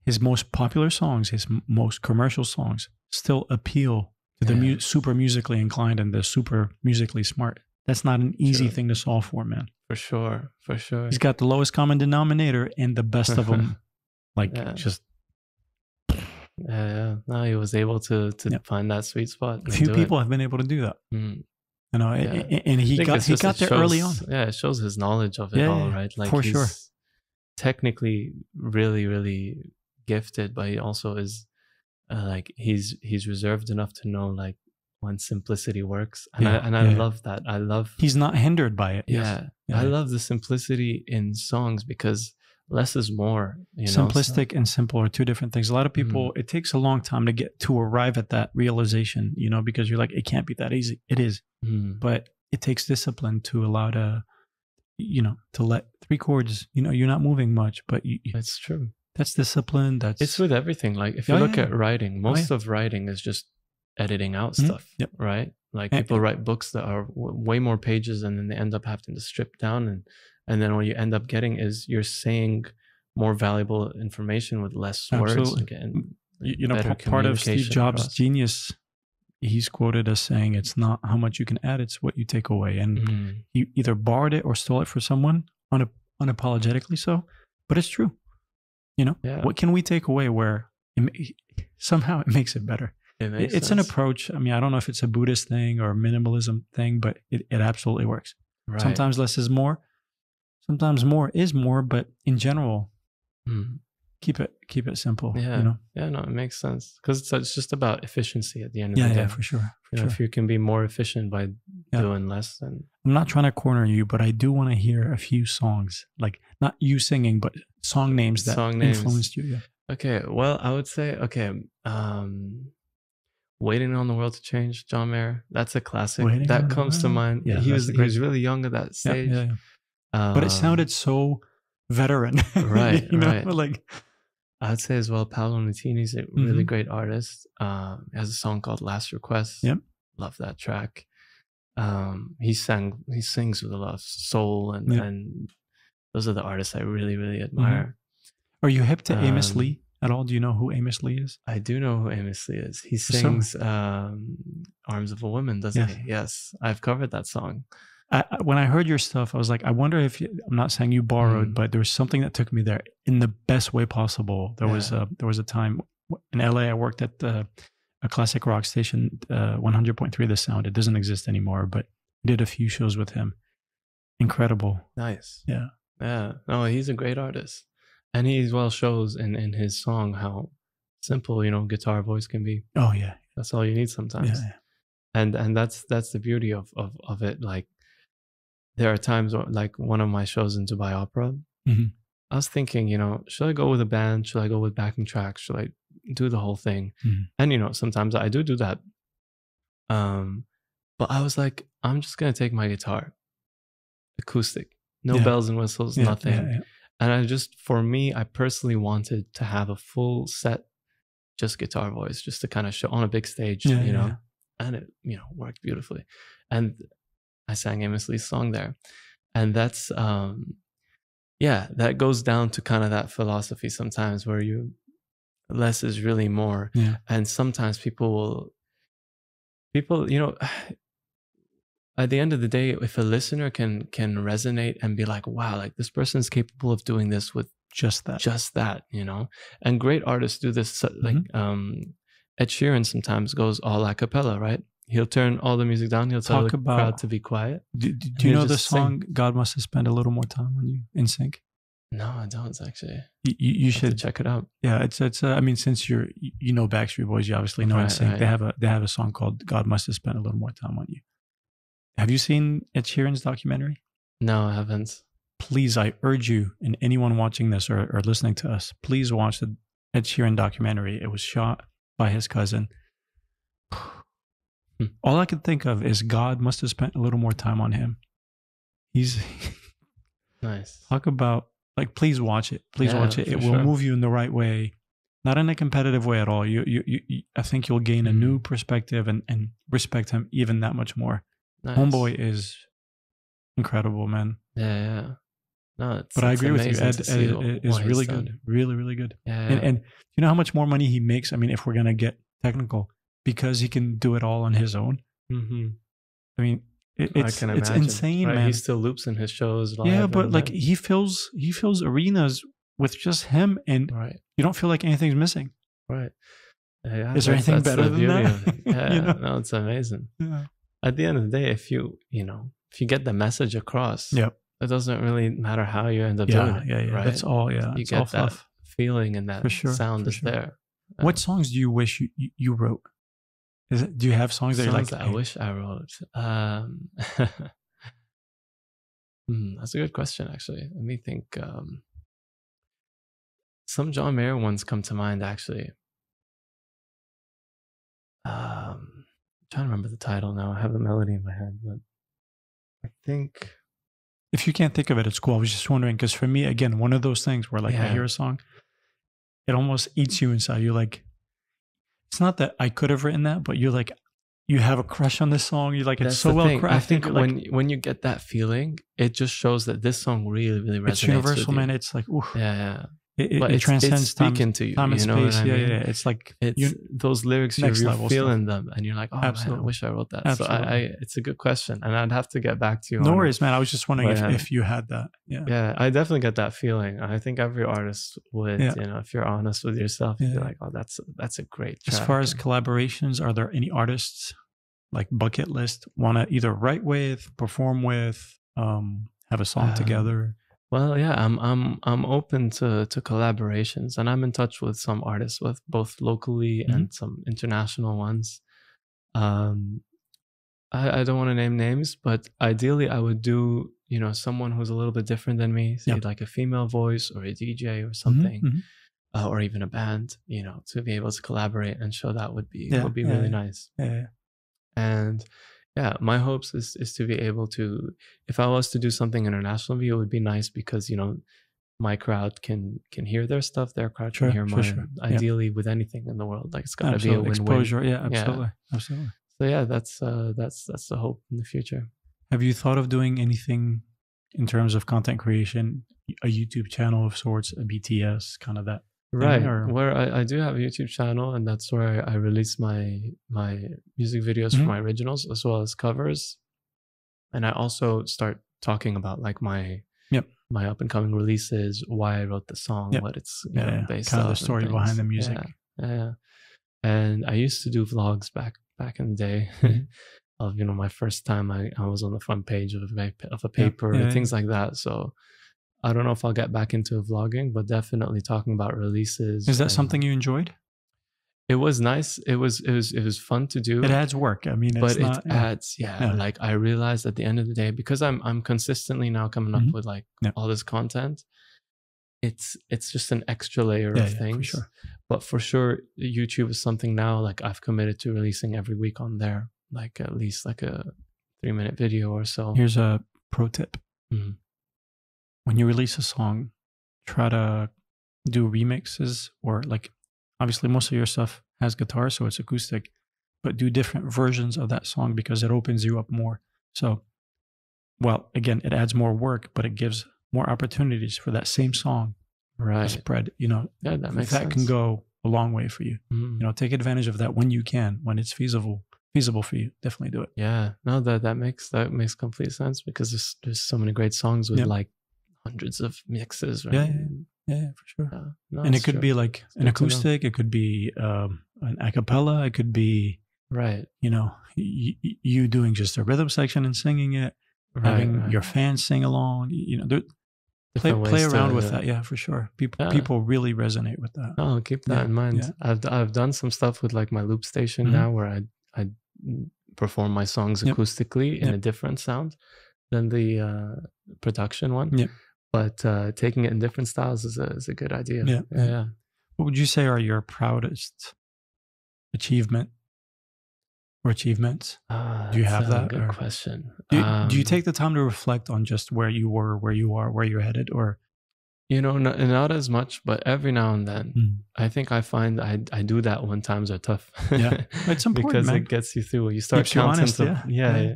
his most popular songs, his most commercial songs still appeal to the super musically inclined and the super musically smart. That's not an easy thing to solve for, man. For sure. He's got the lowest common denominator and the best of them. Just... Yeah. No, he was able to find that sweet spot. Few people have been able to do that. You know, and he got there early on. Yeah, it shows his knowledge of it all, right? Like for sure. Technically, really, really gifted, but he also is he's reserved enough to know like when simplicity works, and I love that. He's not hindered by it. Yeah, I love the simplicity in songs because less is more. Simplistic and simple are 2 different things. A lot of people, it takes a long time to arrive at that realization, because you're like, it can't be that easy. It is, but it takes discipline to allow to let 3 chords, you're not moving much, but that's true. That's discipline. It's with everything. Like if you look at writing, most of writing is just editing out stuff, right? Like people write books that are way more pages and then they end up having to strip down and then what you end up getting is you're saying more valuable information with less words. Absolutely. And you know, part of Steve Jobs' genius, he's quoted as saying, it's not how much you can add, it's what you take away. And he either borrowed it or stole it for someone, unapologetically so, but it's true. You know, what can we take away where somehow it makes it better? It's an approach. I mean, I don't know if it's a Buddhist thing or a minimalism thing, but it absolutely works. Right. Sometimes less is more. Sometimes more is more, but in general, keep it simple. Yeah, you know? Yeah, no, it makes sense because it's just about efficiency at the end of the day. Yeah, for sure. If you can be more efficient by doing less, then I'm not trying to corner you, but I do want to hear a few songs, like not you singing, but song names that influenced you. Yeah. Okay, well, I would say "Waiting on the World to Change," John Mayer. That's a classic. That comes to mind. Yeah, he was really young at that stage. Yeah. But it sounded so veteran. Right, you know, right. like I'd say as well, Paolo Nutini's a really great artist. He has a song called "Last Request." Yep. Love that track. He sings with a lot of soul, and those are the artists I really, really admire. Are you hip to Amos Lee at all? Do you know who Amos Lee is? I do know who Amos Lee is. He sings "Arms of a Woman," doesn't he? Yes, I've covered that song. When I heard your stuff, I was like, I wonder if I'm not saying you borrowed, but there was something that took me there in the best way possible. There was a time in LA. I worked at a classic rock station, 100.3 The Sound. It doesn't exist anymore, but I did a few shows with him. Incredible. Nice. Yeah. No, he's a great artist, and he shows in his song how simple, you know, guitar voice can be. Oh yeah, that's all you need sometimes. Yeah. And that's the beauty of it. Like, there are times where, like one of my shows in Dubai Opera, I was thinking, you know, should I go with a band? Should I go with backing tracks? Should I do the whole thing? And, you know, sometimes I do that. But I was like, I'm just going to take my guitar, acoustic, no bells and whistles, nothing. And for me, I personally wanted to have a full set, just guitar voice, just to kind of show on a big stage, you know, and it, you know, worked beautifully. And I sang Amos Lee's song there. And that's, that goes down to kind of that philosophy sometimes where less is really more. Yeah. And sometimes people, you know, at the end of the day, if a listener can resonate and be like, wow, like this person is capable of doing this with just that, you know, and great artists do this. Like Ed Sheeran sometimes goes all a cappella, right? He'll turn all the music down. He'll tell the crowd to be quiet. Do you know the song "God Must Have Spent a Little More Time on You" in sync? No, I don't actually. You should check it out. Yeah, it's. I mean, since you know Backstreet Boys, you obviously know in sync. Right. They have a song called "God Must Have Spent a Little More Time on You." Have you seen Ed Sheeran's documentary? No, I haven't. Please, I urge you, and anyone watching this or listening to us, please watch the Ed Sheeran documentary. It was shot by his cousin. All I could think of is God must have spent a little more time on him. He's nice. Talk about, like, please watch it. Please watch it. It will move you in the right way, not in a competitive way at all. I think you'll gain a new perspective and respect him even that much more. Nice. Homeboy is incredible, man. Yeah. No, but I agree with you. Ed is really good. Really, really good. Yeah. And you know how much more money he makes? I mean, if we're going to get technical, because he can do it all on his own. I mean, it's insane, right? man. He still loops in his shows. Yeah, but like he fills arenas with just him, and you don't feel like anything's missing. Right. Yeah, is there anything better than that? Yeah, you know? No, it's amazing. Yeah. At the end of the day, if you get the message across, it doesn't really matter how you end up doing it. Yeah. Right? That's all. Yeah, you get that feeling and that sound is there. What songs do you wish you wrote? Do you have songs that you're like, I wish I wrote? That's a good question, actually. Let me think. Some John Mayer ones come to mind, actually. I'm trying to remember the title now. I have the melody in my head, but I think... If you can't think of it, it's cool. I was just wondering, because for me, again, one of those things where like I hear a song, it almost eats you inside. You're like, it's not that I could have written that, but you're like, you have a crush on this song. You're like, it's so well crafted. I think when you get that feeling, it just shows that this song really, really resonates. It's universal, man. It's like, ooh. Yeah. it transcends it's speaking to you, time and you know space. what I mean? Yeah. It's like those lyrics, you're feeling them, and you're like, oh Absolutely. man, I wish I wrote that. Absolutely. So it's a good question, and I'd have to get back to you. No worries, man. I was just wondering if you had that. Yeah, I definitely get that feeling. I think every artist would. You know, if you're honest with yourself, you'd be like, oh, that's a great track. As far as collaborations, are there any artists like bucket list want to either write with, perform with, have a song together? Well, yeah, I'm open to collaborations, and I'm in touch with some artists, with both locally and some international ones. I don't want to name names, but ideally I would do, you know, someone who's a little bit different than me, say like a female voice or a DJ or something, or even a band, you know, to be able to collaborate and show that would be really nice. And yeah, my hopes is to be able to, if I was to do something internationally, it would be nice because, you know, my crowd can hear their stuff, their crowd can hear mine. Ideally, with anything in the world, like it's got to be a win-win. Exposure, absolutely. So yeah, that's the hope in the future. Have you thought of doing anything in terms of content creation, a YouTube channel of sorts, a BTS, kind of that? Right, where I do have a YouTube channel, and that's where I release my music videos for my originals as well as covers. And I also start talking about like my up and coming releases, why I wrote the song, what it's based on, kind of the story behind the music. And I used to do vlogs back in the day of, you know, my first time I was on the front page of a paper and things like that. So I don't know if I'll get back into vlogging, but definitely talking about releases. Is that something you enjoyed? It was nice. It was fun to do. It adds work. I mean, it adds. Like I realized at the end of the day, because I'm consistently now coming up with like all this content. It's just an extra layer of things. For sure. But for sure, YouTube is something now. Like I've committed to releasing every week on there, like at least like a 3-minute video or so. Here's a pro tip. When you release a song, try to do remixes, or like, obviously most of your stuff has guitar, so it's acoustic, but do different versions of that song because it opens you up more. So, well, again, it adds more work, but it gives more opportunities for that same song to spread, you know. Yeah, that makes sense. Can go a long way for you. You know, take advantage of that when you can, when it's feasible for you. Definitely do it. Yeah, no, that makes complete sense, because there's so many great songs with like hundreds of mixes. Right? Yeah, for sure. No, and it could be like an acoustic, it could be an a cappella, it could be you know, you doing just a rhythm section and singing it, having your fans sing along. You know, play around with that. Yeah, for sure. People really resonate with that. Oh, keep that in mind. I've done some stuff with like my loop station now, where I perform my songs acoustically in a different sound than the production one. But taking it in different styles is a good idea. Yeah. What would you say are your proudest achievement or achievements? Do you have that? Good question. Do you take the time to reflect on just where you were, where you are, where you're headed, or? You know, not as much, but every now and then, I think I find I do that when times are tough. It's important because man. It gets you through. You start counting.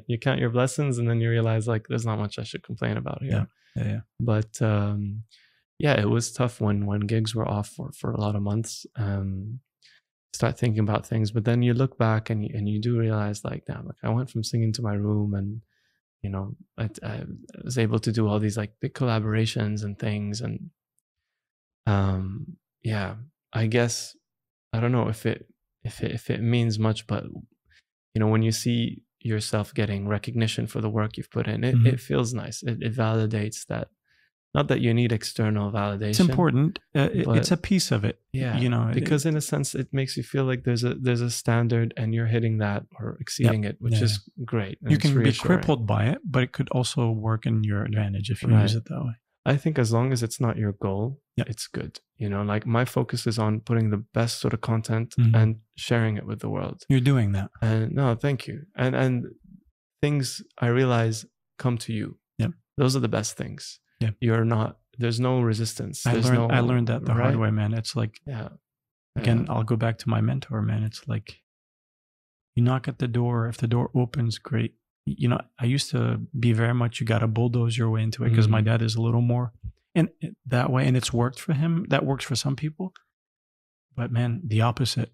You count your blessings, and then you realize like there's not much I should complain about here. But it was tough when gigs were off for a lot of months. Start thinking about things, but then you look back and you do realize like, damn, like I went from singing to my room, and you know, I was able to do all these like big collaborations and things, and I guess I don't know if it means much, but you know, when you see yourself getting recognition for the work you've put in, it feels nice. It validates that. Not that you need external validation. It's important. It's a piece of it. Yeah, you know, because in a sense, it makes you feel like there's a standard, and you're hitting that or exceeding it, which is great. You can be crippled by it, but it could also work in your advantage if you use it that way. I think as long as it's not your goal, it's good. You know, like my focus is on putting the best sort of content and sharing it with the world. You're doing that. And no, thank you. And things I realize come to you. Those are the best things. You're not, there's no resistance. I learned that the hard way, man. It's like, again, I'll go back to my mentor, man. It's like, you knock at the door. If the door opens, great. You know, I used to be very much, you got to bulldoze your way into it, because my dad is a little more and that way, and it's worked for him. That works for some people, but man, the opposite.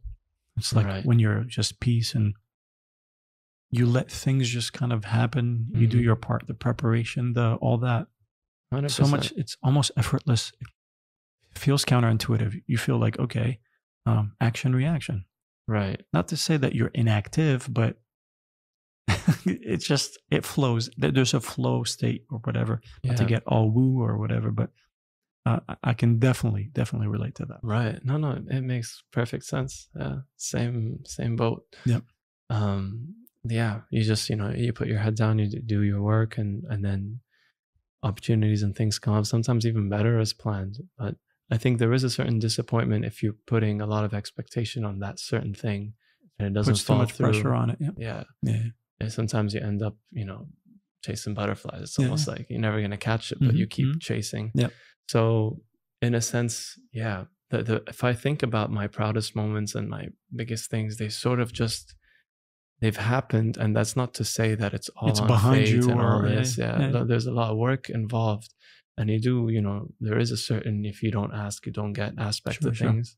It's like when you're just peace and you let things just kind of happen. You do your part, the preparation, all that. 100%. So much, it's almost effortless. It feels counterintuitive. You feel like, okay, action, reaction. Right. Not to say that you're inactive, but it's just, it flows. There's a flow state or whatever. Not to get all woo or whatever, but I can definitely relate to that. Right. No, it makes perfect sense. Same boat. Yep. Yeah, you just, you put your head down, you do your work, and then opportunities and things come up, sometimes even better as planned. But I think there is a certain disappointment if you're putting a lot of expectation on that certain thing and it doesn't fall through. Puts too much pressure on it. Yep. Yeah. And sometimes you end up, chasing butterflies. It's almost like you're never going to catch it, but you keep chasing. Yeah. So in a sense, yeah, if I think about my proudest moments and my biggest things, they sort of just, they've happened. And that's not to say that it's all on behind fate you and all this. Yeah. There's a lot of work involved. And you do, there is a certain, if you don't ask, you don't get aspect of things.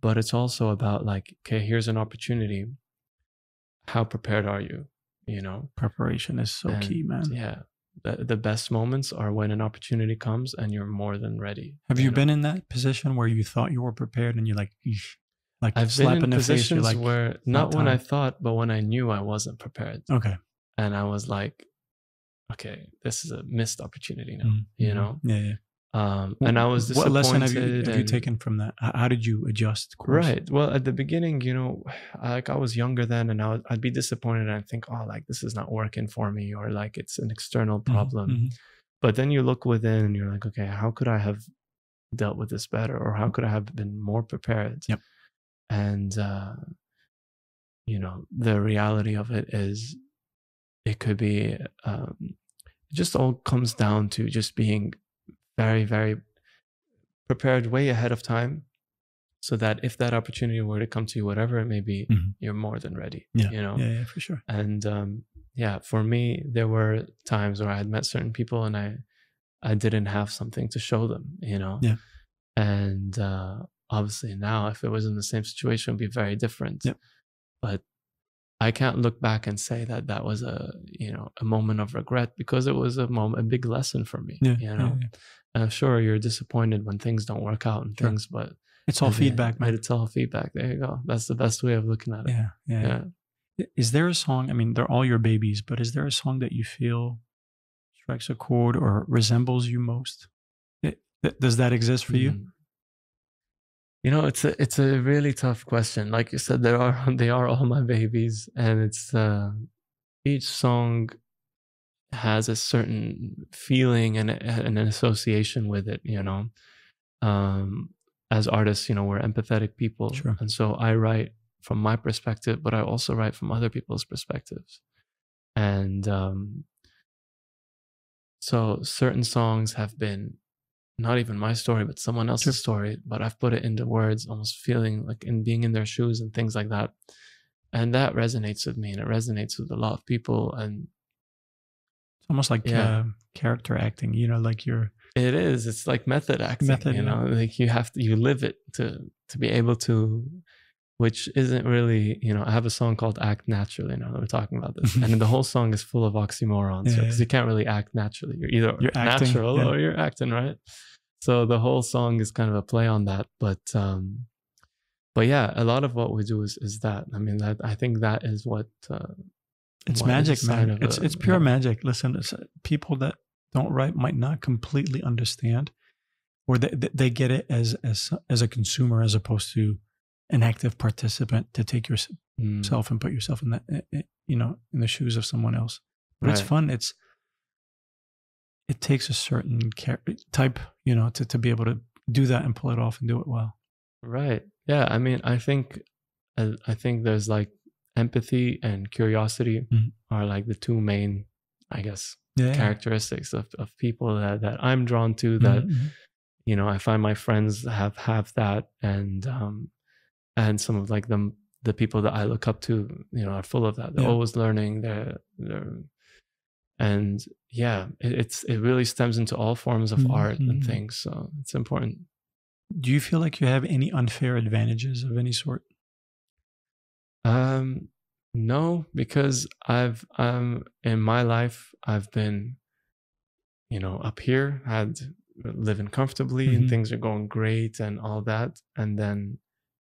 But it's also about like, okay, here's an opportunity. How prepared are you? Preparation is so key, man. Yeah. The best moments are when an opportunity comes and you're more than ready. Have you been in that position where you thought you were prepared and you're like, eesh, like I've been in positions where not when I thought, but when I knew I wasn't prepared. Okay. And I was like, okay, this is a missed opportunity now, Yeah. And I was disappointed. What lesson have you taken from that? How did you adjust course? Right. Well, at the beginning, I was younger then, and I'd be disappointed and I'd think, oh, like this is not working for me, or like it's an external problem. But then you look within and you're like, okay, how could I have dealt with this better? Or how could I have been more prepared? Yep. And, the reality of it is it could be, it just all comes down to just being very, very prepared way ahead of time, so that if that opportunity were to come to you, whatever it may be, you're more than ready. Yeah, for sure. And for me, there were times where I had met certain people and I didn't have something to show them, Yeah. And obviously now, if it was in the same situation, it would be very different. Yep. But I can't look back and say that was a moment of regret, because it was a big lesson for me. Sure, you're disappointed when things don't work out and things, but it's all feedback, man. It's all feedback. There you go. That's the best way of looking at it. Yeah. Is there a song? I mean, they're all your babies, but is there a song that you feel strikes a chord or resembles you most? Does that exist for you? It's a really tough question. Like you said, they are all my babies, and it's each song has a certain feeling and an association with it. As artists, we're empathetic people, sure. And so I write from my perspective, but I also write from other people's perspectives, and so certain songs have been not even my story, but someone else's story, but I've put it into words, almost feeling like in being in their shoes and things like that. And that resonates with me, and it resonates with a lot of people. And it's almost like character acting, like it is. It's like method acting, like you live it to be able to, which isn't really, I have a song called Act Naturally now that we're talking about this. And the whole song is full of oxymorons, because you can't really act naturally. You're acting, natural or you're acting, right? So the whole song is kind of a play on that. But yeah, a lot of what we do is that. I mean, I think that is what it's magic, man. It's pure magic. Listen, it's, people that don't write might not completely understand, or they get it as a consumer as opposed to an active participant, to take yourself and put yourself in that, in the shoes of someone else. But it's fun. It takes a certain type, to be able to do that and pull it off and do it well. Right. Yeah. I mean, I think there's like empathy and curiosity are like the two main, I guess, characteristics of people that I'm drawn to, that, I find my friends have that, and some of like the people that I look up to, are full of that. They're always learning. They're And yeah, it really stems into all forms of art and things. So it's important. Do you feel like you have any unfair advantages of any sort? No, because I've in my life I've been, up here, living comfortably and things are going great and all that, and then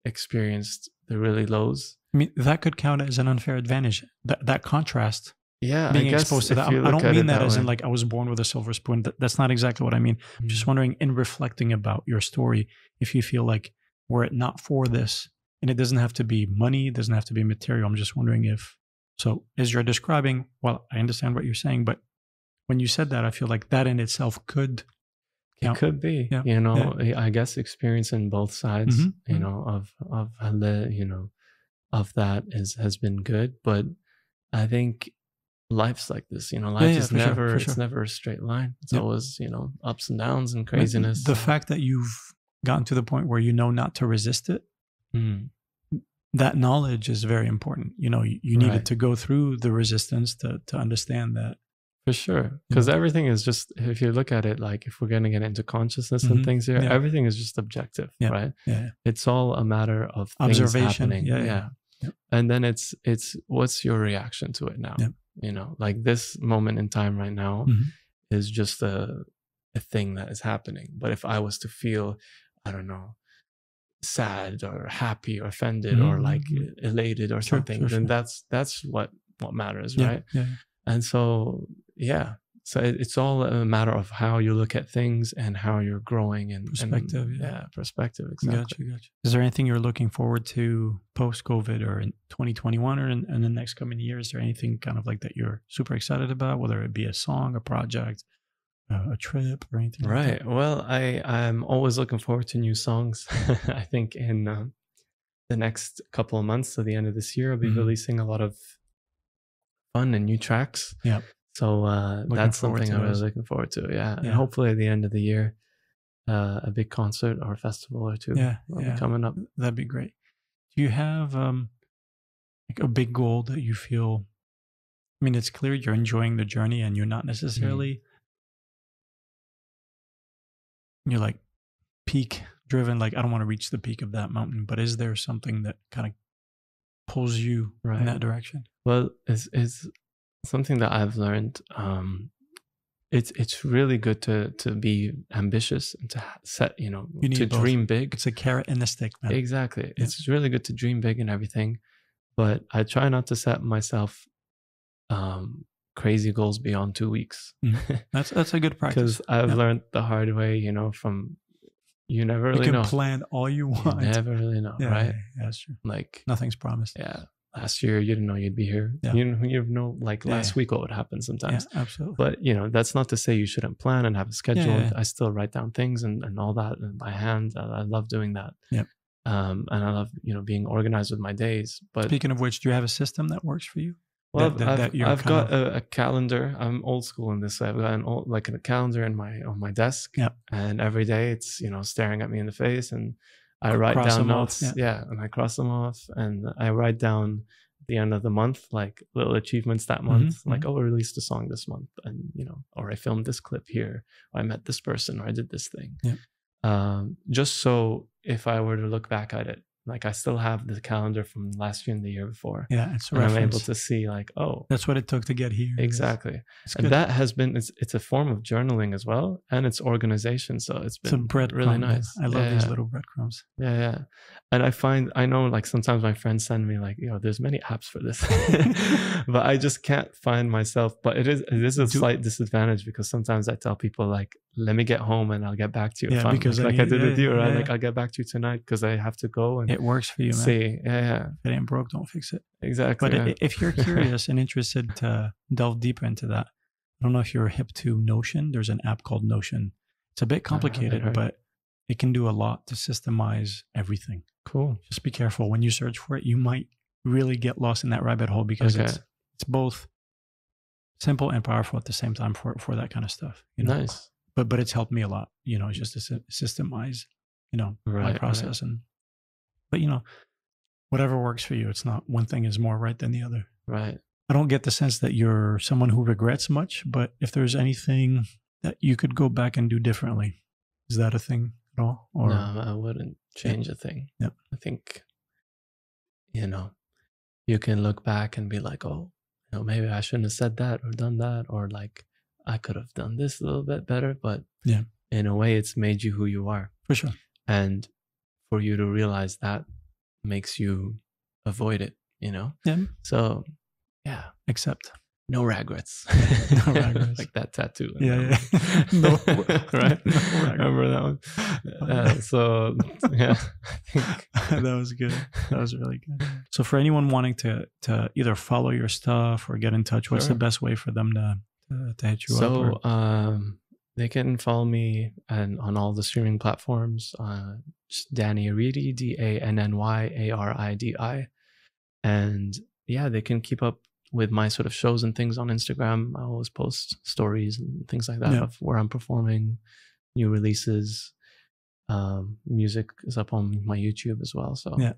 experienced the really lows. I mean, that could count as an unfair advantage. That contrast. Yeah, being exposed to that. I don't mean that as in like I was born with a silver spoon. That's not exactly what I mean. I'm just wondering, in reflecting about your story, if you feel like, were it not for this, and it doesn't have to be money, it doesn't have to be material. I'm just wondering if, so as you're describing, well, I understand what you're saying, but when you said that, I feel like that in itself could count. It could be, I guess experiencing both sides, of that has been good. But I think life's like this, life is never, it's never a straight line. It's always, ups and downs and craziness. The fact that you've gotten to the point where you know not to resist it, that knowledge is very important. You needed to go through the resistance to understand that. For sure. Because everything is just, if you look at it, like if we're going to get into consciousness and things here, everything is just objective, right? Yeah. It's all a matter of things observation happening. Yeah. And then it's what's your reaction to it now? Like this moment in time right now is just a thing that is happening. But if I was to feel, I don't know, sad or happy or offended or like elated or something, then that's what matters, right? Yeah. And so, so it's all a matter of how you look at things and how you're growing and perspective. Perspective. Exactly. Gotcha. Is there anything you're looking forward to post-COVID or in 2021 or in the next coming years? Is there anything kind of like that you're super excited about, whether it be a song, a project, a trip, or anything? Right. Like that? Well, I'm always looking forward to new songs. I think in the next couple of months to the end of this year, I'll be releasing a lot of fun and new tracks. Yeah. So that's something I'm really looking forward to. Yeah. And hopefully at the end of the year, a big concert or a festival or two will be coming up. That'd be great. Do you have like a big goal that you feel, I mean, it's clear you're enjoying the journey and you're not necessarily, you're like peak driven, like I don't want to reach the peak of that mountain, but is there something that kind of pulls you in that direction? Well, it's something that I've learned. It's really good to be ambitious and to set, to dream big. It's a carrot and a stick, man. Exactly. Yeah. It's really good to dream big and everything, but I try not to set myself crazy goals beyond 2 weeks. That's a good practice. Because I've learned the hard way, from you never really know. You can plan all you want. You never really know, right? Yeah, that's true. Like nothing's promised. Yeah. Last year, you didn't know you'd be here. Yeah. You know, like last week what would happen sometimes. Yeah, absolutely. But, that's not to say you shouldn't plan and have a schedule. Yeah. I still write down things and all that by hand. I love doing that. Yeah. And I love, being organized with my days. But speaking of which, do you have a system that works for you? Well, I've got a calendar. I'm old school in this way. I've got a calendar on my desk. Yeah. And every day it's, staring at me in the face, and I write down notes. And I cross them off, and I write down at the end of the month, like little achievements that month, like, oh, I released a song this month, and, or I filmed this clip here, or I met this person, or I did this thing. Yeah. Just so if I were to look back at it, like I still have the calendar from last year and the year before. Yeah, it's a and reference. I'm able to see like, oh, that's what it took to get here. Exactly. And that has been, it's a form of journaling as well, and it's organization. So it's been really nice. I love these little breadcrumbs. Yeah. And I know like sometimes my friends send me like, there's many apps for this, but I just can't find myself. But it is a slight disadvantage, because sometimes I tell people like, let me get home and I'll get back to you. Yeah, because I did with you, right? Like I'll get back to you tonight because I have to go and it works for you, man. See, yeah. If it ain't broke, don't fix it. Exactly. But if you're curious and interested to delve deeper into that, I don't know if you're hip to Notion. There's an app called Notion. It's a bit complicated, but it can do a lot to systemize everything. Cool. Just be careful when you search for it. You might really get lost in that rabbit hole, because it's both simple and powerful at the same time for that kind of stuff. Nice. But it's helped me a lot, just to systemize, my process. But whatever works for you. It's not one thing is more right than the other. Right. I don't get the sense that you're someone who regrets much, but if there's anything that you could go back and do differently, is that a thing at all? Or no, I wouldn't change a thing. Yep. I think, you know, you can look back and be like, oh, you know, maybe I shouldn't have said that or done that, or like I could have done this a little bit better. But yeah, in a way, it's made you who you are. For sure. And for you to realize that makes you avoid it, you know? Yeah. So, yeah. Accept. No regrets. No regrets. Like that tattoo. Yeah. No, right? No Remember that one? So, yeah. I think that was good. That was really good. So for anyone wanting to either follow your stuff or get in touch, what's the best way for them to hit you up? So, they can follow me on all the streaming platforms. Just Danny Aridi, DANNYARIDI. And yeah, they can keep up with my sort of shows and things on Instagram. I always post stories and things like that of where I'm performing, new releases. Music is up on my YouTube as well. So yeah.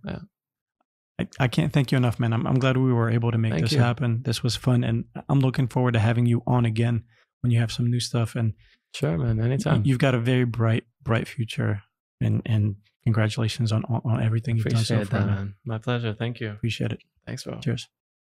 I can't thank you enough, man. I'm glad we were able to make this happen. This was fun, and I'm looking forward to having you on again when you have some new stuff. And sure, man, anytime. You've got a very bright future, and congratulations on everything you've done so far. Appreciate that, man. My pleasure. Thank you. Appreciate it. Thanks, bro. Cheers.